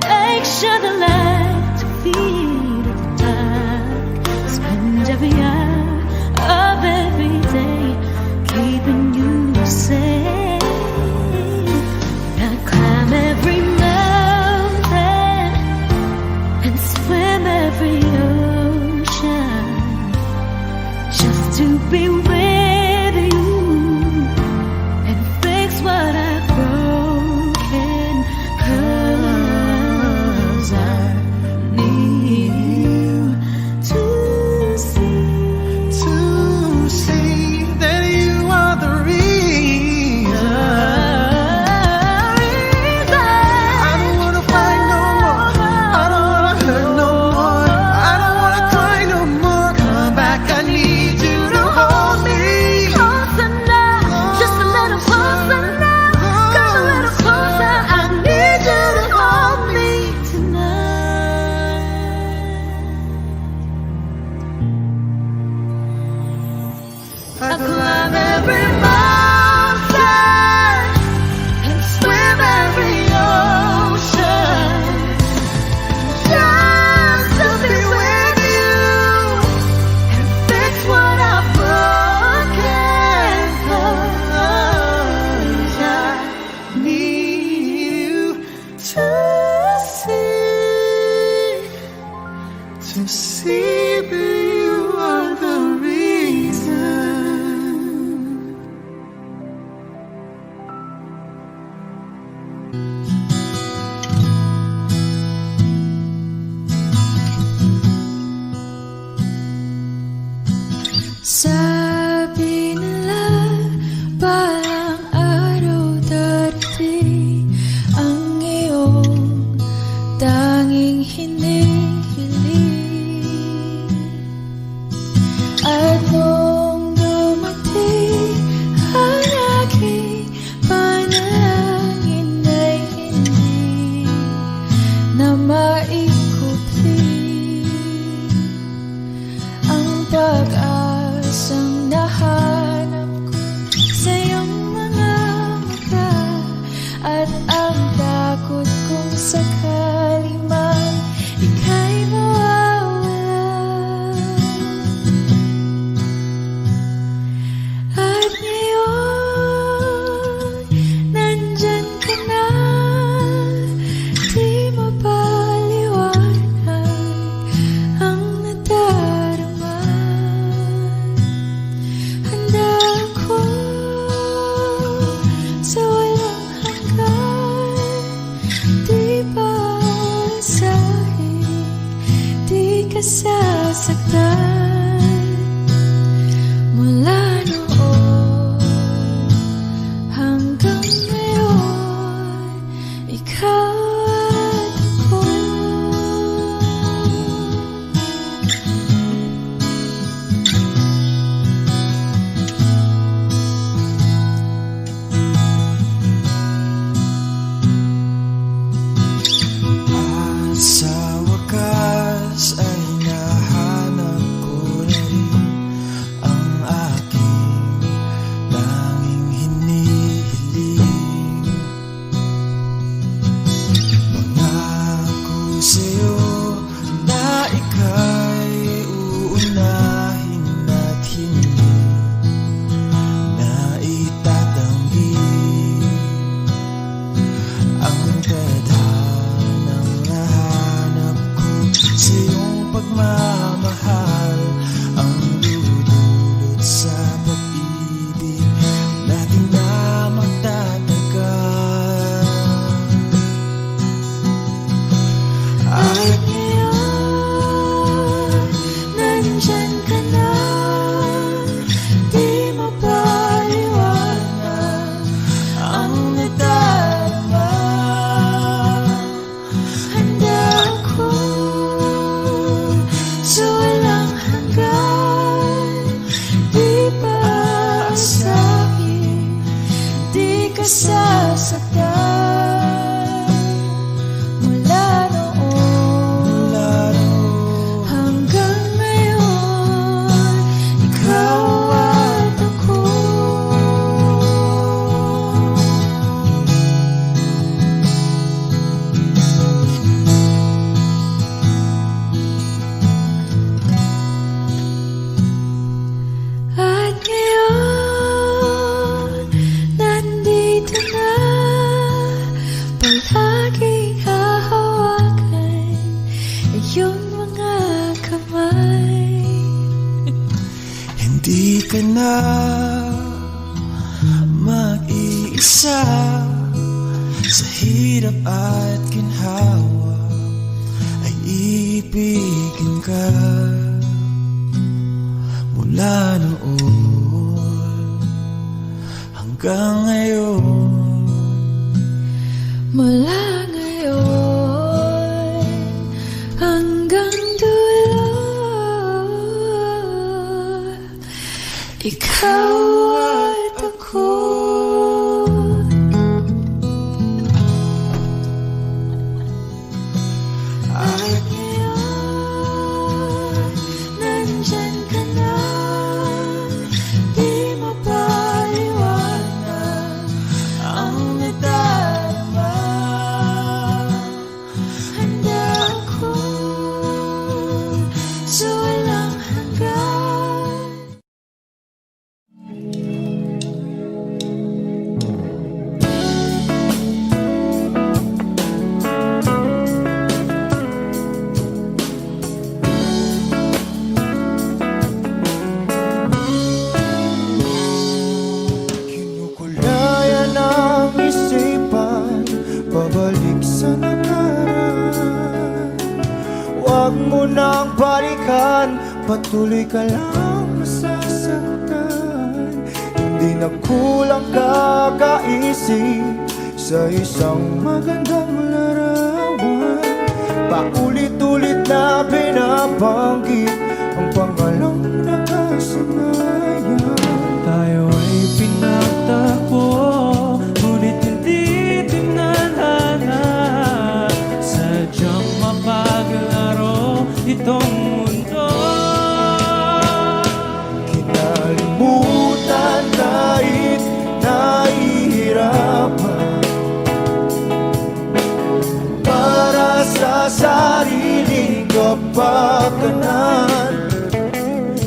make sure the light feed the dark, spend every hour of every day keeping you safe. I climb every mountain and swim every ocean just to be with you and fix what I've broken. 'Cause I need you to see that you are the reason. I don't wanna fight no more. I don't wanna hurt no more. I don't wanna cry no more. Come back, I need you to hold me. Closer now, just a little closer now. Come a little closer, I need you to hold me tonight. I climb every mountain and swim every ocean just to be with you and fix what I've broken. 'Cause I Need you to see that you are the reason. Sabi nila parang araw darating ang iyong tanging hinihiling. At nung dumating ang aking panalangin ay hindi na maikupli ang pag-asang nahanap ko sa iyong mga mata at ang takot kong sakali man ika'y mawawala. At ngayon, nandyan ka na, di mapaliwanag ang nadarama. Handa ako sa walang hanggan, di paasahin, di ka sasaktan. Mula noon hanggang ngayon, ikaw at ako. Sa wakas ay nahanap ko na rin ang aking tanging hinihiling. Pangako sa'yo na ika'y uunahin at hindi na itatanggi ang tadhanang nahanap ka na mag-iisa sa hirap at ginhawa, ay ibigin ka mula noon hanggang ngayon. Mula ngayon hanggang dulo, ikaw at ako. At ngayon, nandyan ka na, di mapaliwanag ang nadarama. Handa ako sa walang hanggan. Kinukulaya ng isipan, pabalik sa nakaraan. Huwag mo nang balikan, patuloy ka lang masasaktan. Hindi na kulang kakaisip sa isang magandang larawan. Paulit-ulit na binabanggit ang pangalang nakasanayan. Tayo ay pinagtagpo, ngunit hindi tinadhana. Sadyang mapaglaro itong mundo. Kinalimutan kahit nahihirapan, para sa sariling kapakanan.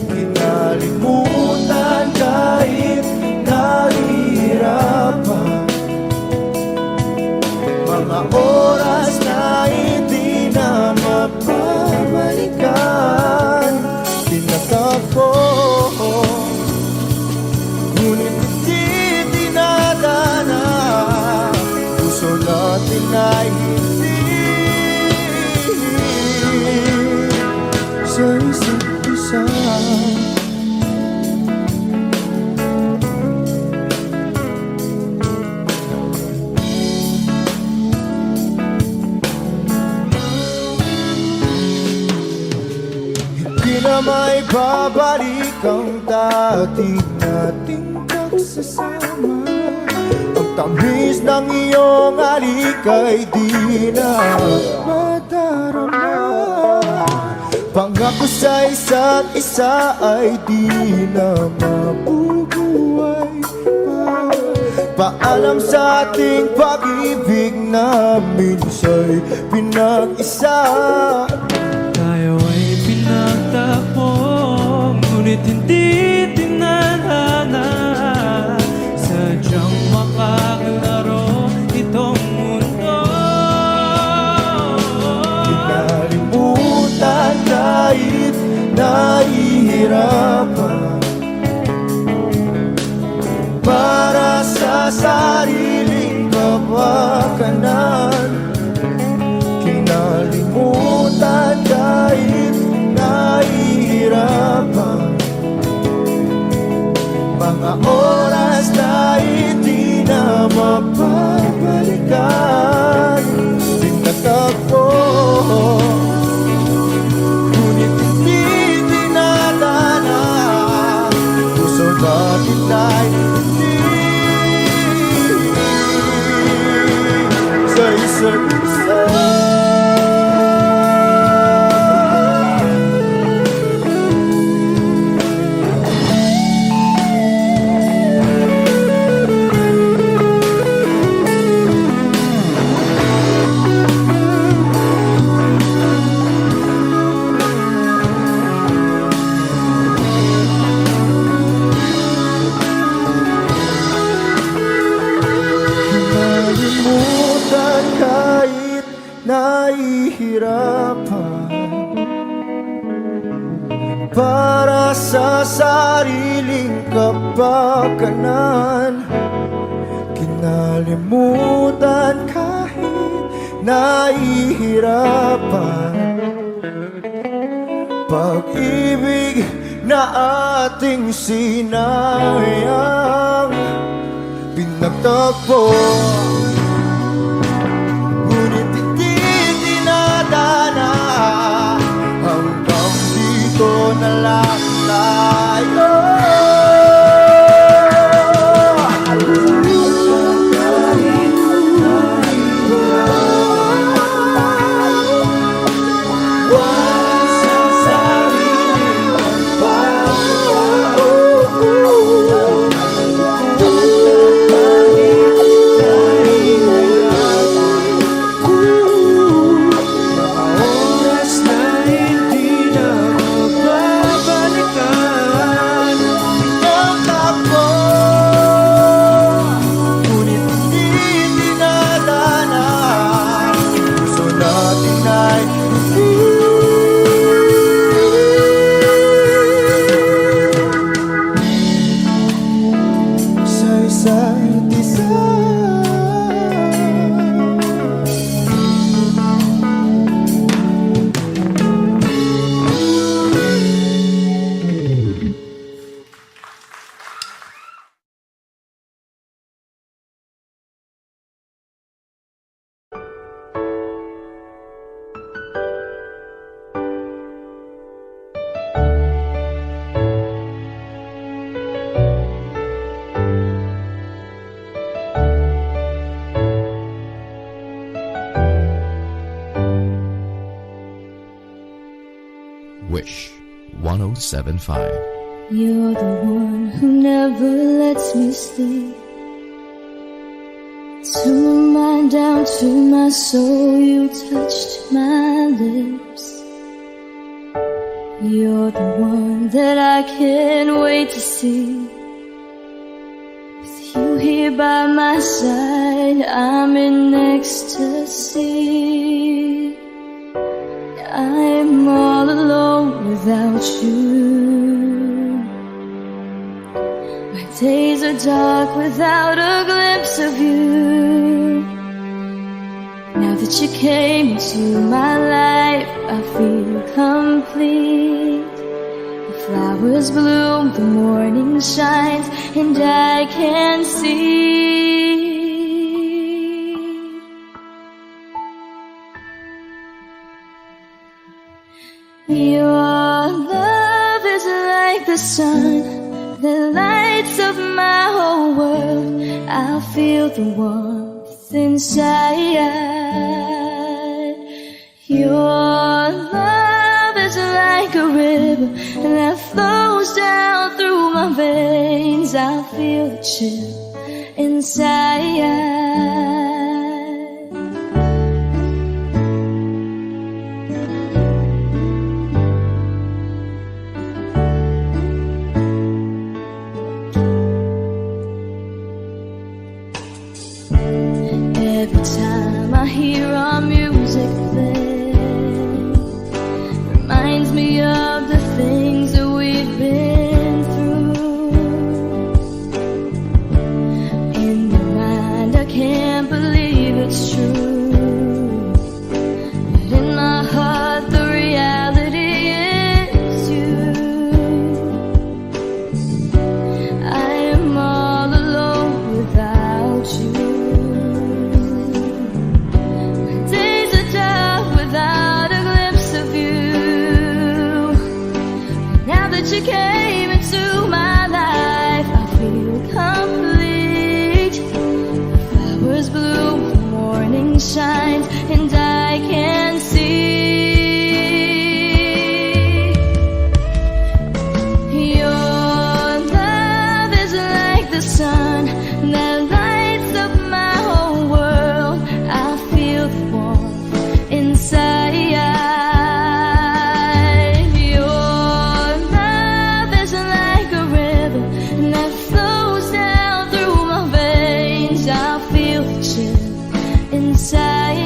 Kinalimutan kahit nahihirapan, mga oras na hindi na mapabalikan. Tinatako, ngunit hindi dinadana. Puso natin ay hindi sa isa't isa. Hindi na may babalik ang dati nating pagsasama. Ang tamis ng iyong halik ay di na madarama. Pangako sa isa't isa ay di na mabubuhay pa. Paalam sa ating pag-ibig na minsa'y pinag-isa. Tayo ay pinagtagpo, ngunit hindi tinadhana. Sadyang makaglaro itong mundo. Kinalimutan kahit nahihirapan, para sa sariling kapakanan. Kinalimutan kahit nahihirapan, mga oras na hindi na mapabalikan. Tinatagpo, ngunit hindi dinadana. Puso natin ay hindi sa isa't isa. Kinalimutan kahit nahihirapan, para sa sariling kapakanan. Kinalimutan kahit nahihirapan. Pag-ibig na ating sinayang pinagtagpo, ngunit hindi dinadana. Hanggang dito na lang tayo. Wish 1075. You're the one who never lets me sleep. To my mind, down to my soul, you touched my lips. You're the one that I can't wait to see. With you here by my side, I'm in ecstasy. I'm all alone without you. My days are dark without a glimpse of you. Now that you came into my life, I feel complete. The flowers bloom, the morning shines, and I can see. Your love is like the sun that lights up my whole world. I feel the warmth inside. Your love is like a river that flows down through my veins. I feel the chill inside. Every time I hear our music play, reminds me of the things that we've been through. In my mind, I can't believe it's true, but in my heart, the reality is you. I am all alone without you. You came into my life, I feel complete. The flowers bloom, the morning shines, and I can see. Your love is like the sun that lights up my whole world. I feel the warmth inside. Inside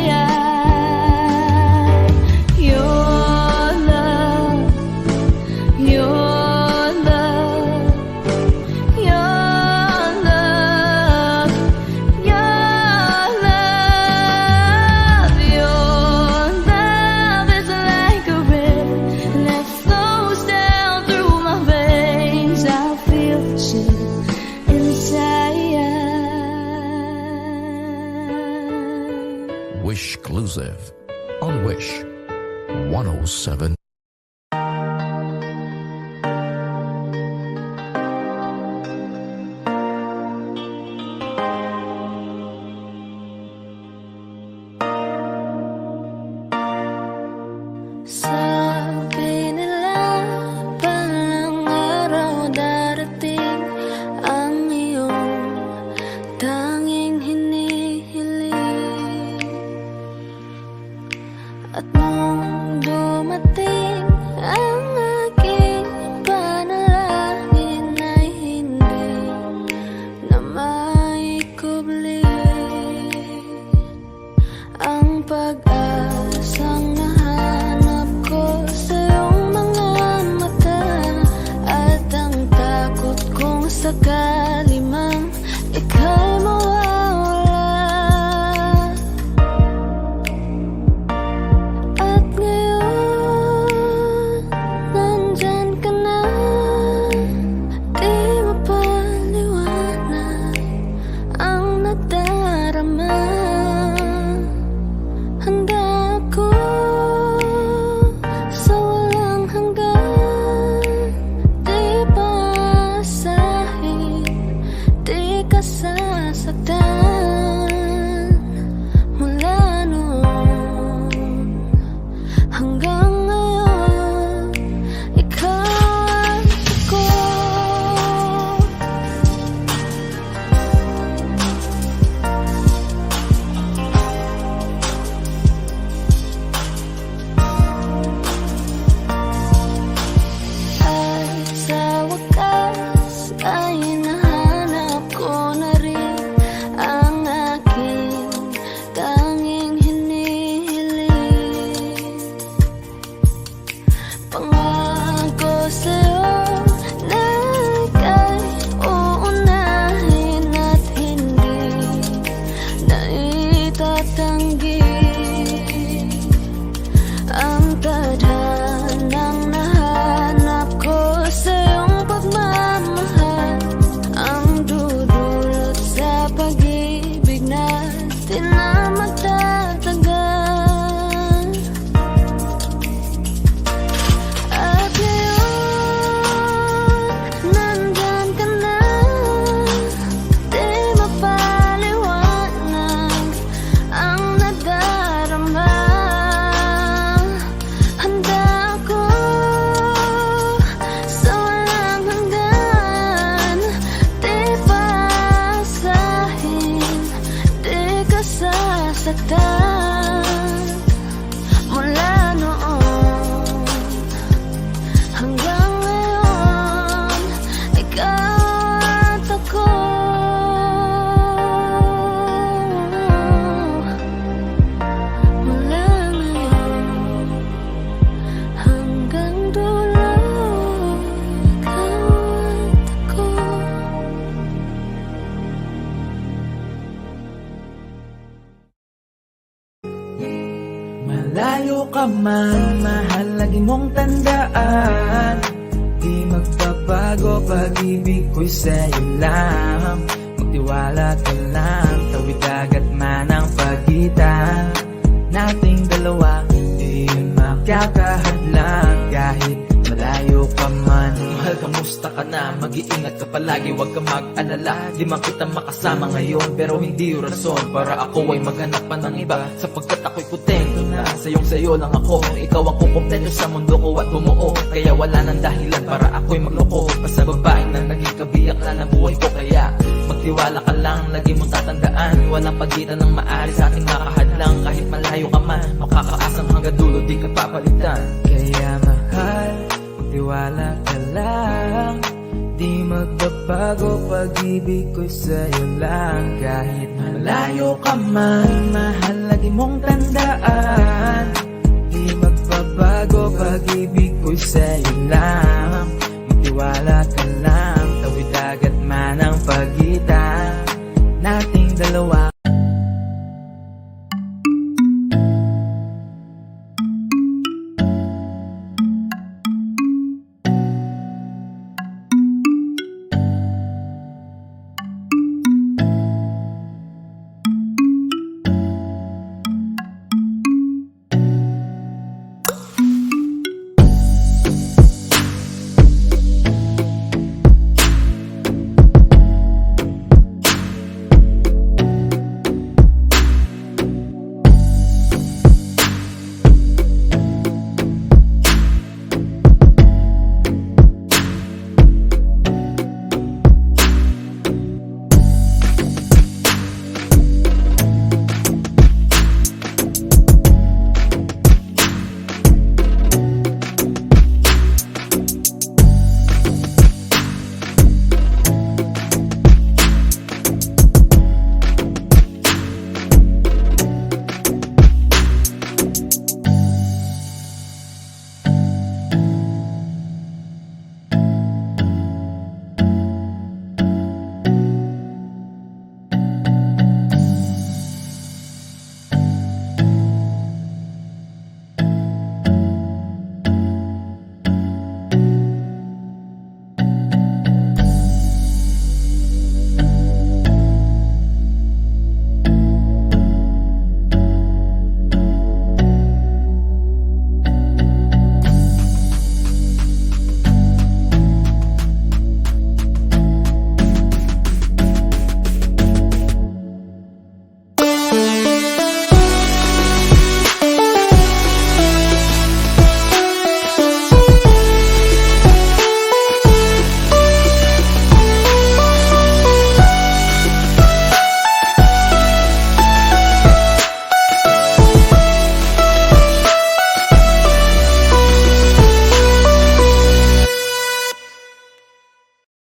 exclusive on Wish 107. Sabi nila palang araw darating ang iyong tanging hinihiling. At nung dumating ang aking panalangin ay hindi na maikubli ang pag-asang nahanap ko sa iyong mga mata, at ang takot kong sakali mang ika'y mawawala. At ngayon, nandyan ka na, di mapaliwanag ang nadarama. Handa ako sa walang hanggan, di paasahin, di ka sasaktan. Mula noon hanggang ngayon, ikaw at ako. At sa wakas ay nahanap ko na rin ang aking tanging hinihiling. Pangako sa'yo na ika'y uunahin at hindi na itatanggi ang tadhanang nahanap ko sa iyong pagmamahal, ang dudulot sa pag-ibig natin na magtatagal. At ngayon, nandyan ka na, di mapaliwanag ang nadarama. Handa ako sa walang hanggan, di paasahin, di ka sasaktan. Mula noon hanggang ngayon, ikaw at ako. Mula ngayon hanggang dulo, ikaw at ako. Malayo ka man, mahal lagi mong tandaan, di magbabago pag-ibig ko'y sa'yo lang. Magtiwala ka lang, tawid dagat man ang pagitan nating dalawa, di makakahadlang kahit malayo ka man. Mahal, kamusta ka na? Mag-iingat ka palagi, huwag ka mag-alala. Di man kita makasama ngayon, pero hindi yung rason para ako ay maghanap pa ng iba. Sapagkat ako'y kontento na sayo lang ako. Ikaw ang kukumpleto sa mundo ko at bumuo, kaya wala nang dahilan para ako'y magloko pa sa babaeng na naging kabiyak na ng buhay ko. Kaya magtiwala ka lang, lagi mong tatandaan, walang pagitan ng maaari sa ating makahadlang. Kahit malayo ka man, makakaasang hanggang dulo di ka papalitan. Kaya mahal, magtiwala ka lang, di magbabago pag-ibig ko'y sa'yo lang. Kahit malayo ka man, mahal lagi mong tandaan, di magbabago pag-ibig ko'y sa'yo lang.